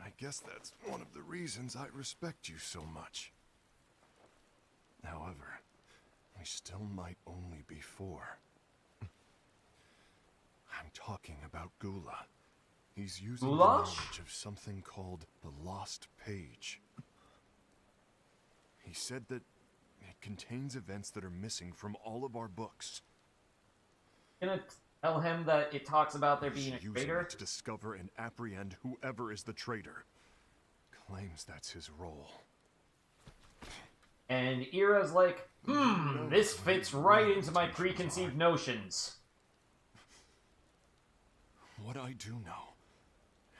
I guess that's one of the reasons I respect you so much. However, we still might only be 4. I'm talking about Gula. He's using the knowledge of something called the Lost Page. He said that it contains events that are missing from all of our books. Gonna tell him that it talks about there being a He's using traitor? it to discover and apprehend whoever is the traitor. Claims that's his role. And Ira's like, this fits right into my preconceived notions. What I do know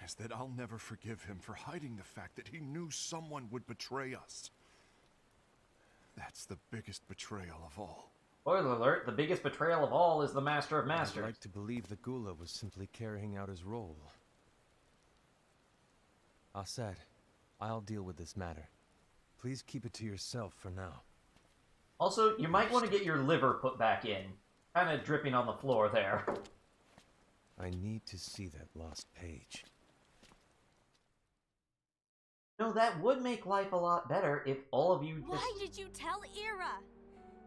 is that I'll never forgive him for hiding the fact that he knew someone would betray us. That's the biggest betrayal of all. Spoiler alert, the biggest betrayal of all is the Master of Masters. I'd like to believe the Gula was simply carrying out his role. Assad, I'll deal with this matter. Please keep it to yourself for now. Also, you might want to get your liver put back in. Kind of dripping on the floor there. I need to see that lost page. No, that would make life a lot better if all of you just... Why did you tell Ira?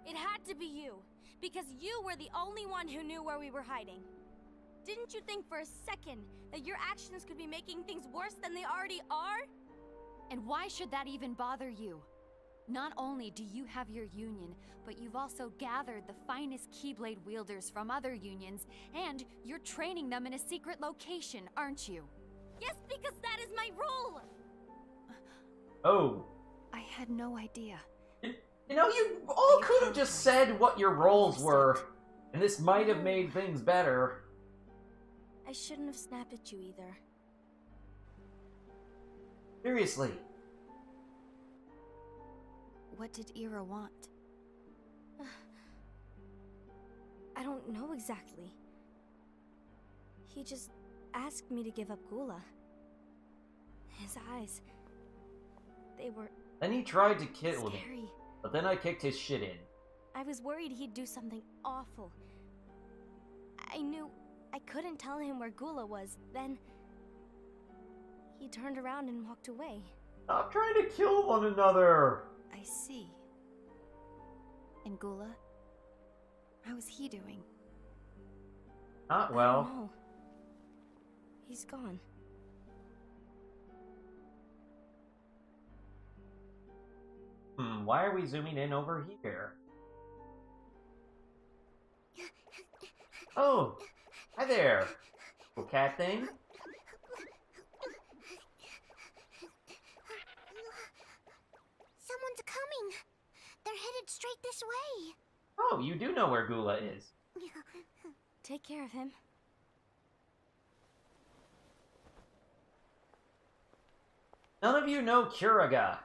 It had to be you, because you were the only one who knew where we were hiding. Didn't you think for a second that your actions could be making things worse than they already are? And why should that even bother you? Not only do you have your union, but you've also gathered the finest Keyblade wielders from other unions, and you're training them in a secret location, aren't you? Yes, because that is my role! Oh. I had no idea. You know, you all could have just said what your roles were, and this might have made things better. I shouldn't have snapped at you either. Seriously. What did Ira want? I don't know exactly. He just asked me to give up Gula. His eyes, they were Then he tried to kill me, scary. but then I kicked his shit in. I was worried he'd do something awful. I knew I couldn't tell him where Gula was. Then he turned around and walked away. Stop trying to kill one another! I see. And Gula? How is he doing? Not I well. don't know. He's gone. Why are we zooming in over here? Oh, hi there, little cat thing. Someone's coming. They're headed straight this way. Oh, you do know where Gula is. Take care of him. None of you know Kuraga.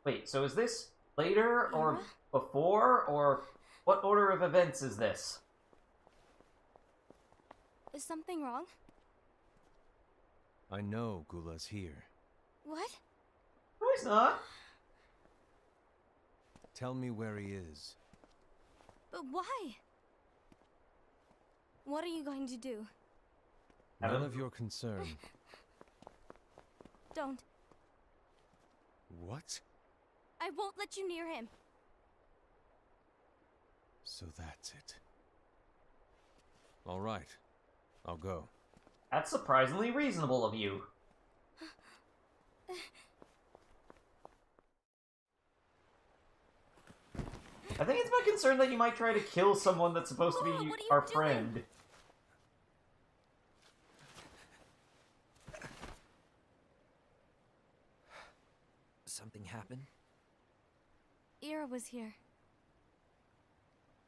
Wait, so is this later or before, or what order of events is this? Is something wrong? I know Gula's here. What? No, he's not. Tell me where he is. But why? What are you going to do? None of your concern. Don't. What? I won't let you near him. So that's it. All right. I'll go. That's surprisingly reasonable of you. I think it's my concern that you might try to kill someone that's supposed to be our friend. Something happened? Ira was here.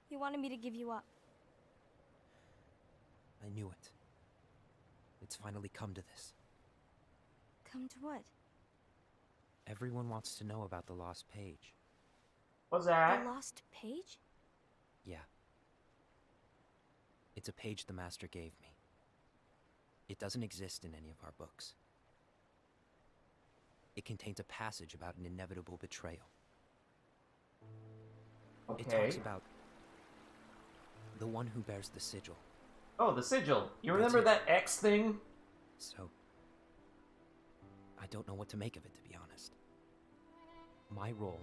He wanted me to give you up. I knew it. It's finally come to this. Come to what? Everyone wants to know about the lost page. What's that? The lost page? Yeah. It's a page the Master gave me. It doesn't exist in any of our books. It contains a passage about an inevitable betrayal. Okay. It talks about the one who bears the sigil. Oh, the sigil. You remember that X thing? So, I don't know what to make of it, to be honest. My role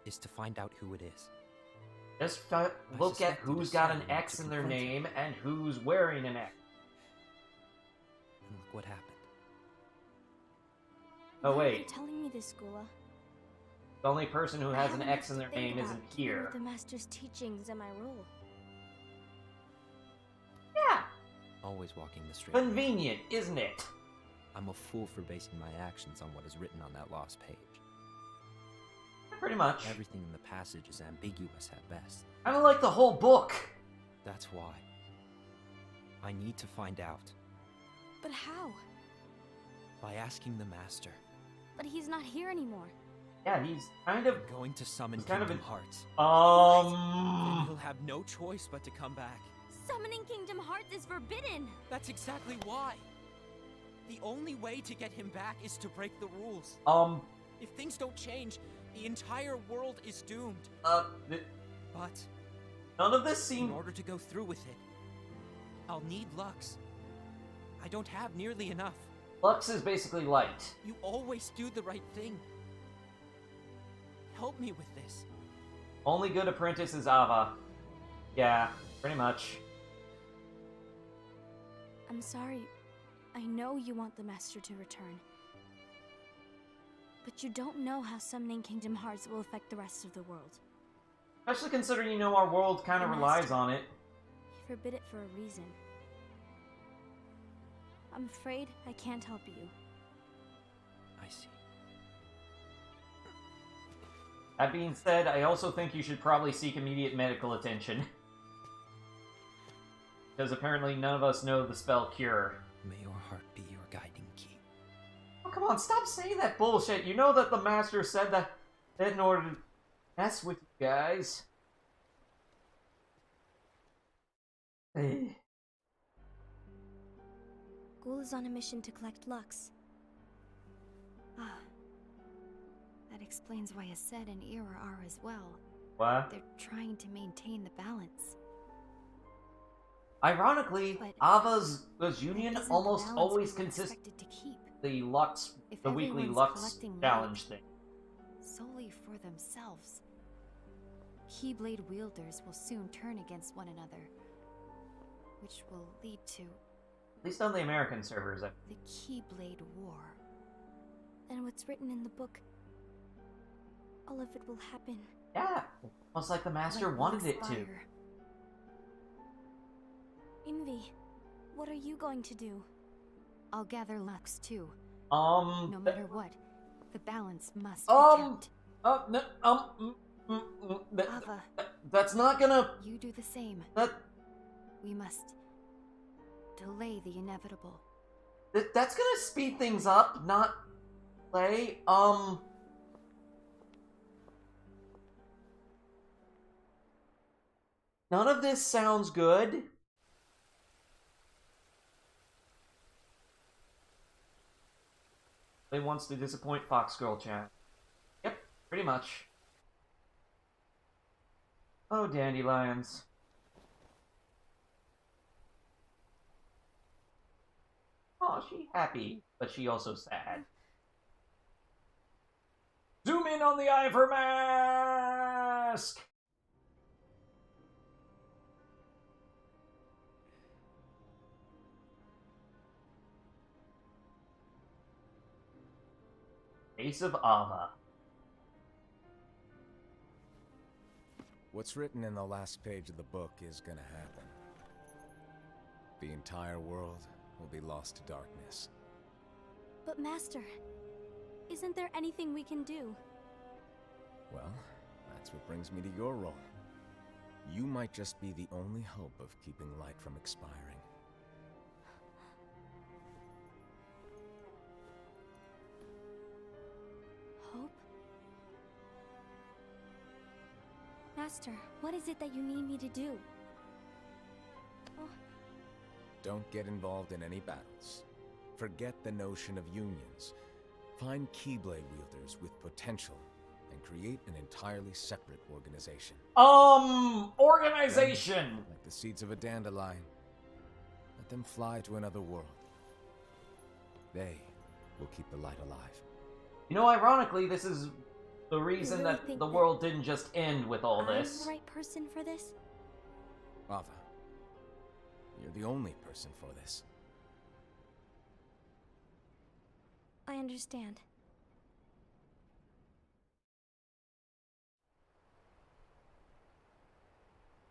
is to find out who it is. Just look at who's got an X in their name and who's wearing an X. And look what happened. Oh, Why are you wait. telling me this, Gula? The only person who I has an have X in much their to think name about, isn't given here. The Master's teachings and my role. Yeah. Always walking the straight path. Convenient, isn't it? I'm a fool for basing my actions on what is written on that lost page. Pretty much. Everything in the passage is ambiguous at best. I don't like the whole book. That's why. I need to find out. But how? By asking the Master. But he's not here anymore. Yeah, he's kind of... I'm going to summon He's kind of Kingdom an- Hearts. Then he'll have no choice but to come back. Summoning Kingdom Hearts is forbidden! That's exactly why. The only way to get him back is to break the rules. If things don't change, the entire world is doomed. But none of this in seems... order to go through with it, I'll need Lux. I don't have nearly enough. Lux is basically light. You always do the right thing. Help me with this. Only good apprentice is Ava. Yeah, pretty much. I'm sorry. I know you want the Master to return. But you don't know how summoning Kingdom Hearts will affect the rest of the world. Especially considering you know our world kind of The relies Master. on it. He forbid it for a reason. I'm afraid I can't help you. I see. That being said, I also think you should probably seek immediate medical attention. Because apparently none of us know the spell Cure. May your heart be your guiding key. Oh, come on, stop saying that bullshit. You know that the Master said that in order to mess with you guys. Ghoul is on a mission to collect Lux. Ah. That explains why Ased and Ira are as well. What? They're trying to maintain the balance. Ironically, But Ava's union isn't the almost balance always we were consists expected to keep. the Lux, If the weekly everyone's Lux collecting challenge light thing. solely for themselves, Keyblade wielders will soon turn against one another, which will lead to At least on the American servers. the Keyblade War. And what's written in the book, all of it will happen. Yeah, almost like the Master Let me wanted it to. expire. Envy, what are you going to do? I'll gather Lux too. No No matter what, the balance must Um, be kept. no, Ava, that's not gonna, you do the same. that, We must delay the inevitable. That's gonna speed things up, not play. None of this sounds good. They wants to disappoint Fox Girl Chat. Yep, pretty much. Oh, dandelions. Oh, she happy, but she also sad. Zoom in on the eye of her mask! Face of Ava. What's written in the last page of the book is gonna happen. The entire world will be lost to darkness. But Master, isn't there anything we can do? Well, that's what brings me to your role. You might just be the only hope of keeping light from expiring. Hope? Master, what is it that you need me to do? Oh. Don't get involved in any battles. Forget the notion of unions. Find Keyblade wielders with potential and create an entirely separate organization. Organization! Then, like the seeds of a dandelion, let them fly to another world. They will keep the light alive. You know, ironically, this is the reason really that think the that world didn't just end with all I'm this. the right person for this? Ava, you're the only person for this. I understand.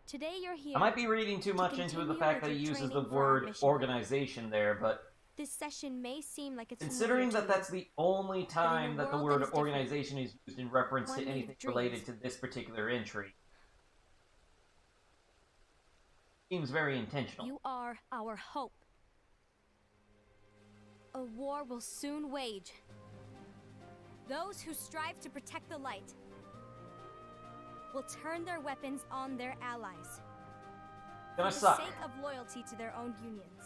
Today you're here. I might be reading too much into the continue fact with that he your uses the training for our word mission. organization there, but This session may seem like it's considering familiar that to that's the only time a that the world word that is different, organization is used in reference one to made of anything dreams. related to this particular entry. Seems very intentional. you are our hope. A war will soon wage. Those who strive to protect the light will turn their weapons on their allies. Gonna for the suck. sake of loyalty to their own unions.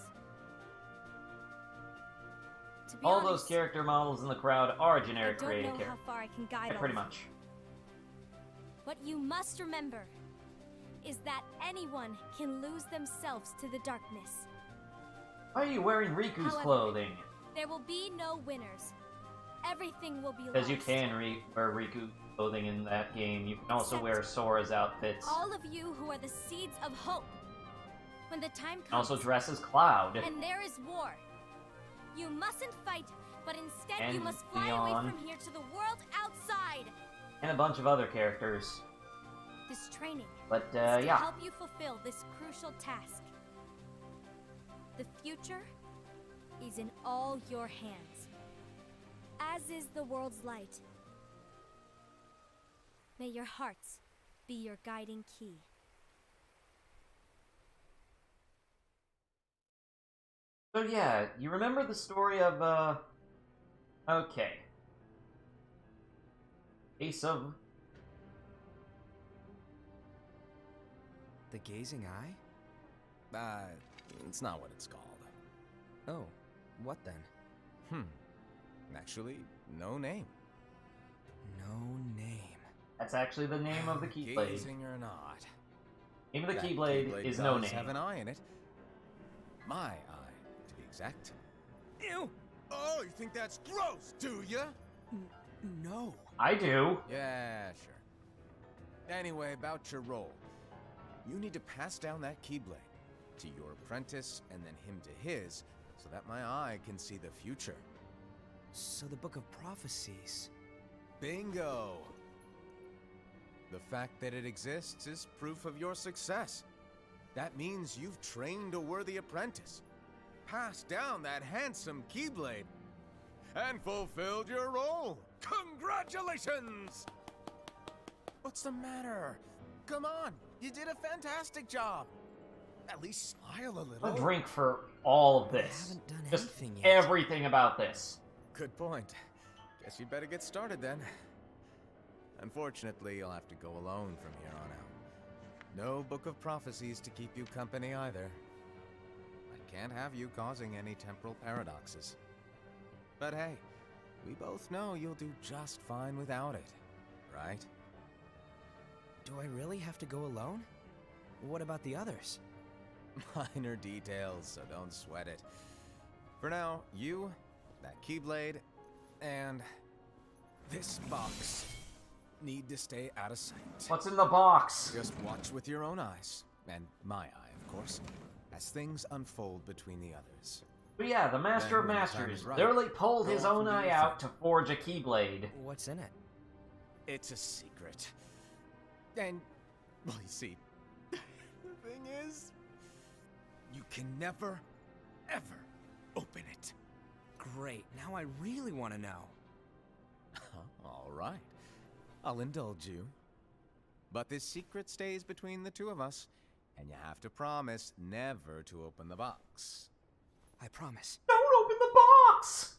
To be All honest, those character models in the crowd are I generic don't creative know how characters. far I can guide all Pretty of you. much. What you must remember is that anyone can lose themselves to the darkness. Why are you wearing Riku's However, clothing? There will be no winners. Everything will be Because lost. you can wear Riku clothing in that game. You can also Except wear Sora's outfits. all of you who are the seeds of hope. When the time And also comes dress as Cloud. and there is war, you mustn't fight, but instead you And must fly Leon. away from here to the world outside. And a bunch of other characters. This training But, is to yeah. help you fulfill this crucial task. The future is in all your hands, as is the world's light. May your hearts be your guiding key. So yeah, you remember the story of, okay. Ace of... The Gazing Eye? It's not what it's called. Oh, what then? Actually, no name. No name. That's actually the name of the Keyblade. Gazing or not. Name of the that Keyblade is no does name. have an eye in it. My eye, to be exact. Ew! Oh, you think that's gross, do ya? No. I do. Yeah, sure. Anyway, about your role. You need to pass down that Keyblade to your apprentice and then him to his, so that my eye can see the future. So the Book of Prophecies. Bingo! The fact that it exists is proof of your success. That means you've trained a worthy apprentice, passed down that handsome Keyblade, and fulfilled your role. Congratulations! What's the matter? Come on, you did a fantastic job. At least smile a little. A drink for all of I this. haven't done Just anything yet. everything about this. Good point. Guess you'd better get started then. Unfortunately, you'll have to go alone from here on out. No book of prophecies to keep you company either. I can't have you causing any temporal paradoxes. But hey, we both know you'll do just fine without it, right? Do I really have to go alone? What about the others? Minor details, so don't sweat it. For now, you, that Keyblade, and this box need to stay out of sight. What's in the box? Just watch with your own eyes, and my eye, of course, as things unfold between the others. But yeah, the Master of Then when the time Masters is right, literally pulled go his off own and do eye your out thing. to forge a Keyblade. What's in it? It's a secret. And, well, you see, the thing is, you can never, ever open it. Great, now I really want to know. All right. I'll indulge you. But this secret stays between the two of us, and you have to promise never to open the box. I promise. Don't open the box!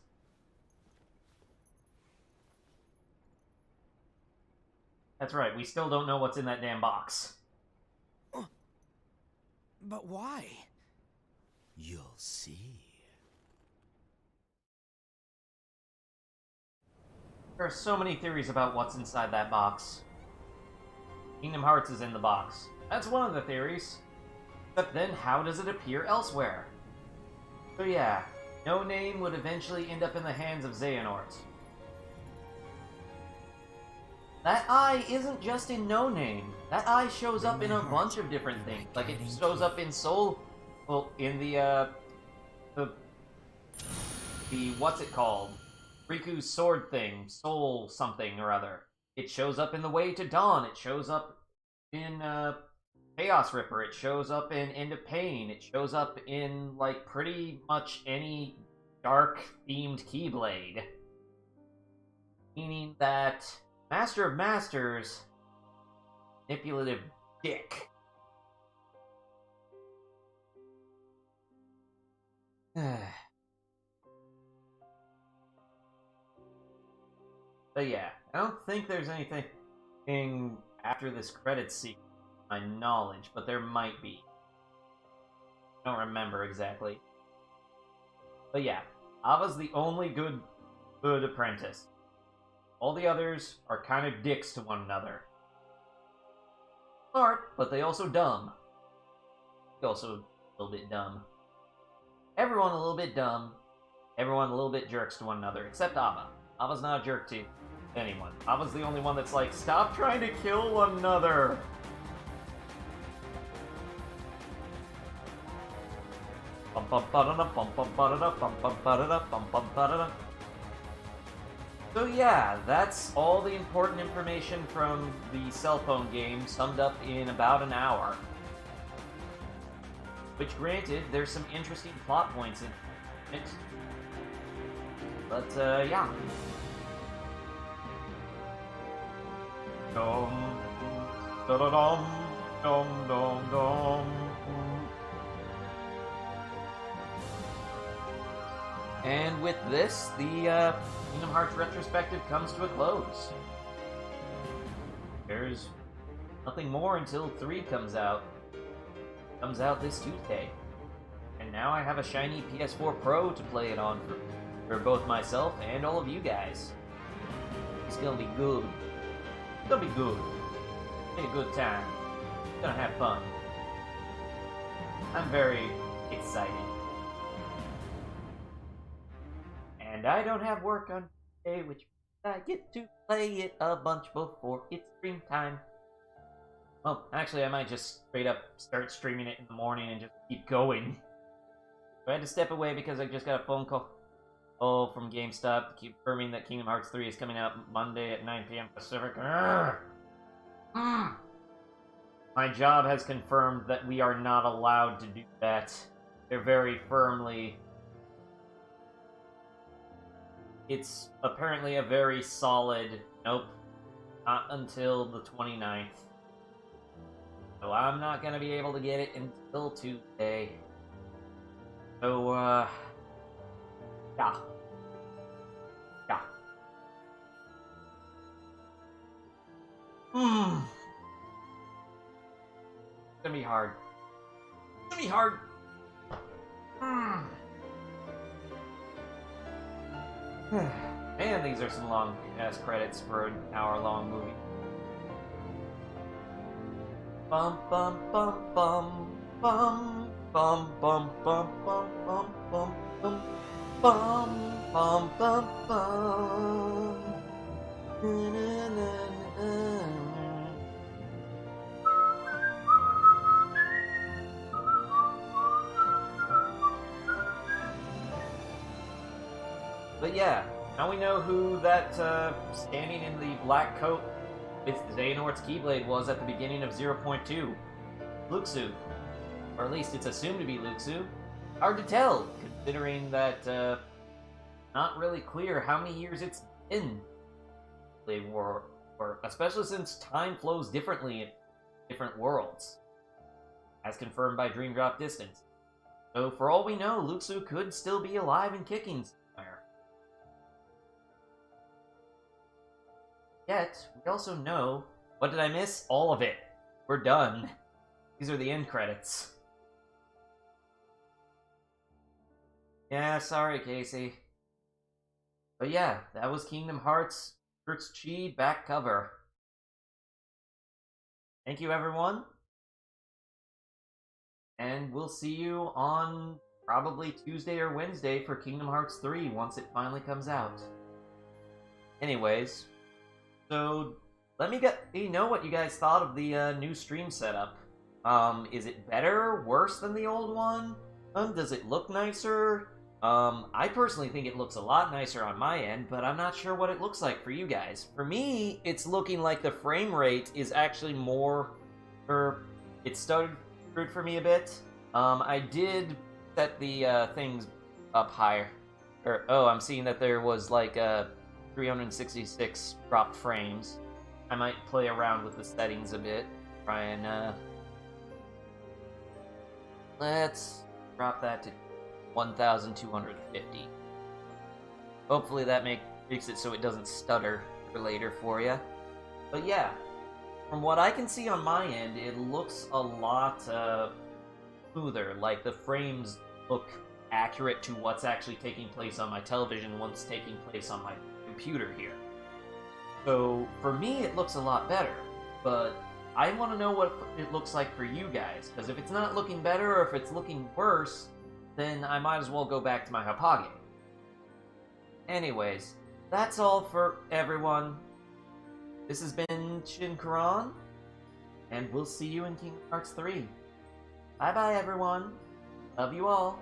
That's right, we still don't know what's in that damn box. But why? You'll see. There are so many theories about what's inside that box. Kingdom Hearts is in the box. That's one of the theories. But then how does it appear elsewhere? So yeah, No Name would eventually end up in the hands of Xehanort. That eye isn't just in No Name. That eye shows up in a bunch of different things. Like, it shows up in Soul... Well, in the what's it called? Riku's sword thing. Soul something or other. It shows up in The Way to Dawn. It shows up in, Chaos Ripper. It shows up in End of Pain. It shows up in, like, pretty much any dark-themed Keyblade. Meaning that Master of Masters, manipulative dick. But yeah, I don't think there's anything after this credits sequence, to my knowledge, but there might be. I don't remember exactly. But yeah, Ava's the only good apprentice. All the others are kind of dicks to one another. Smart, but they also dumb. Also a little bit dumb. Everyone a little bit dumb. Everyone a little bit jerks to one another, except Ava. Ava's not a jerk to anyone. Ava's the only one that's like, stop trying to kill one another! So yeah, that's all the important information from the cell phone game summed up in about an hour. Which, granted, there's some interesting plot points in it. But, yeah. Dum, da-da-dum, dum, dum, dum. And with this, the Kingdom Hearts retrospective comes to a close. There's nothing more until 3 comes out. Comes out this Tuesday. And now I have a shiny PS4 Pro to play it on for both myself and all of you guys. It's gonna be good. It's gonna be good. It's gonna be a good time. It's gonna have fun. I'm very excited. And I don't have work on today, which I get to play it a bunch before it's stream time. Well, actually, I might just straight up start streaming it in the morning and just keep going. I had to step away because I just got a phone call from GameStop confirming that Kingdom Hearts 3 is coming out Monday at 9 p.m. Pacific. My job has confirmed that we are not allowed to do that. They're very firmly... It's apparently a very solid, nope, not until the 29th. So I'm not gonna be able to get it until Tuesday. So, yeah. Yeah. It's gonna be hard. It's gonna be hard. Man, these are some long-ass credits for an hour-long movie. Bum bum bum bum bum bum bum bum bum bum bum bum bum bum bum bum. But yeah, now we know who that standing in the black coat with Xehanort's Keyblade was at the beginning of 0.2. Luxu. Or at least it's assumed to be Luxu. Hard to tell, considering that not really clear how many years it's been. They were, especially since time flows differently in different worlds, as confirmed by Dream Drop Distance. So for all we know, Luxu could still be alive and kicking somewhere. Yet, we also know... What did I miss? All of it. We're done. These are the end credits. Yeah, sorry, Casey. But yeah, that was Kingdom Hearts Kurt's Chi back cover. Thank you, everyone. And we'll see you on probably Tuesday or Wednesday for Kingdom Hearts 3 once it finally comes out. Anyways, so let me know what you guys thought of the new stream setup. Is it better, worse than the old one? Does it look nicer? I personally think it looks a lot nicer on my end, but I'm not sure what it looks like for you guys. For me, it's looking like the frame rate is actually more... it started screwed for me a bit. I did set the things up higher. I'm seeing that there was like 366 dropped frames. I might play around with the settings a bit. Try and, let's drop that to 1,250. Hopefully that makes it so it doesn't stutter for later for you. But yeah, from what I can see on my end, it looks a lot smoother. Like the frames look accurate to what's actually taking place on my television, what's taking place on my computer here. So for me, it looks a lot better. But I want to know what it looks like for you guys, because if it's not looking better or if it's looking worse, then I might as well go back to my Hapage. Anyways, that's all for everyone. This has been Shin Karan, and we'll see you in Kingdom Hearts 3. Bye-bye, everyone. Love you all.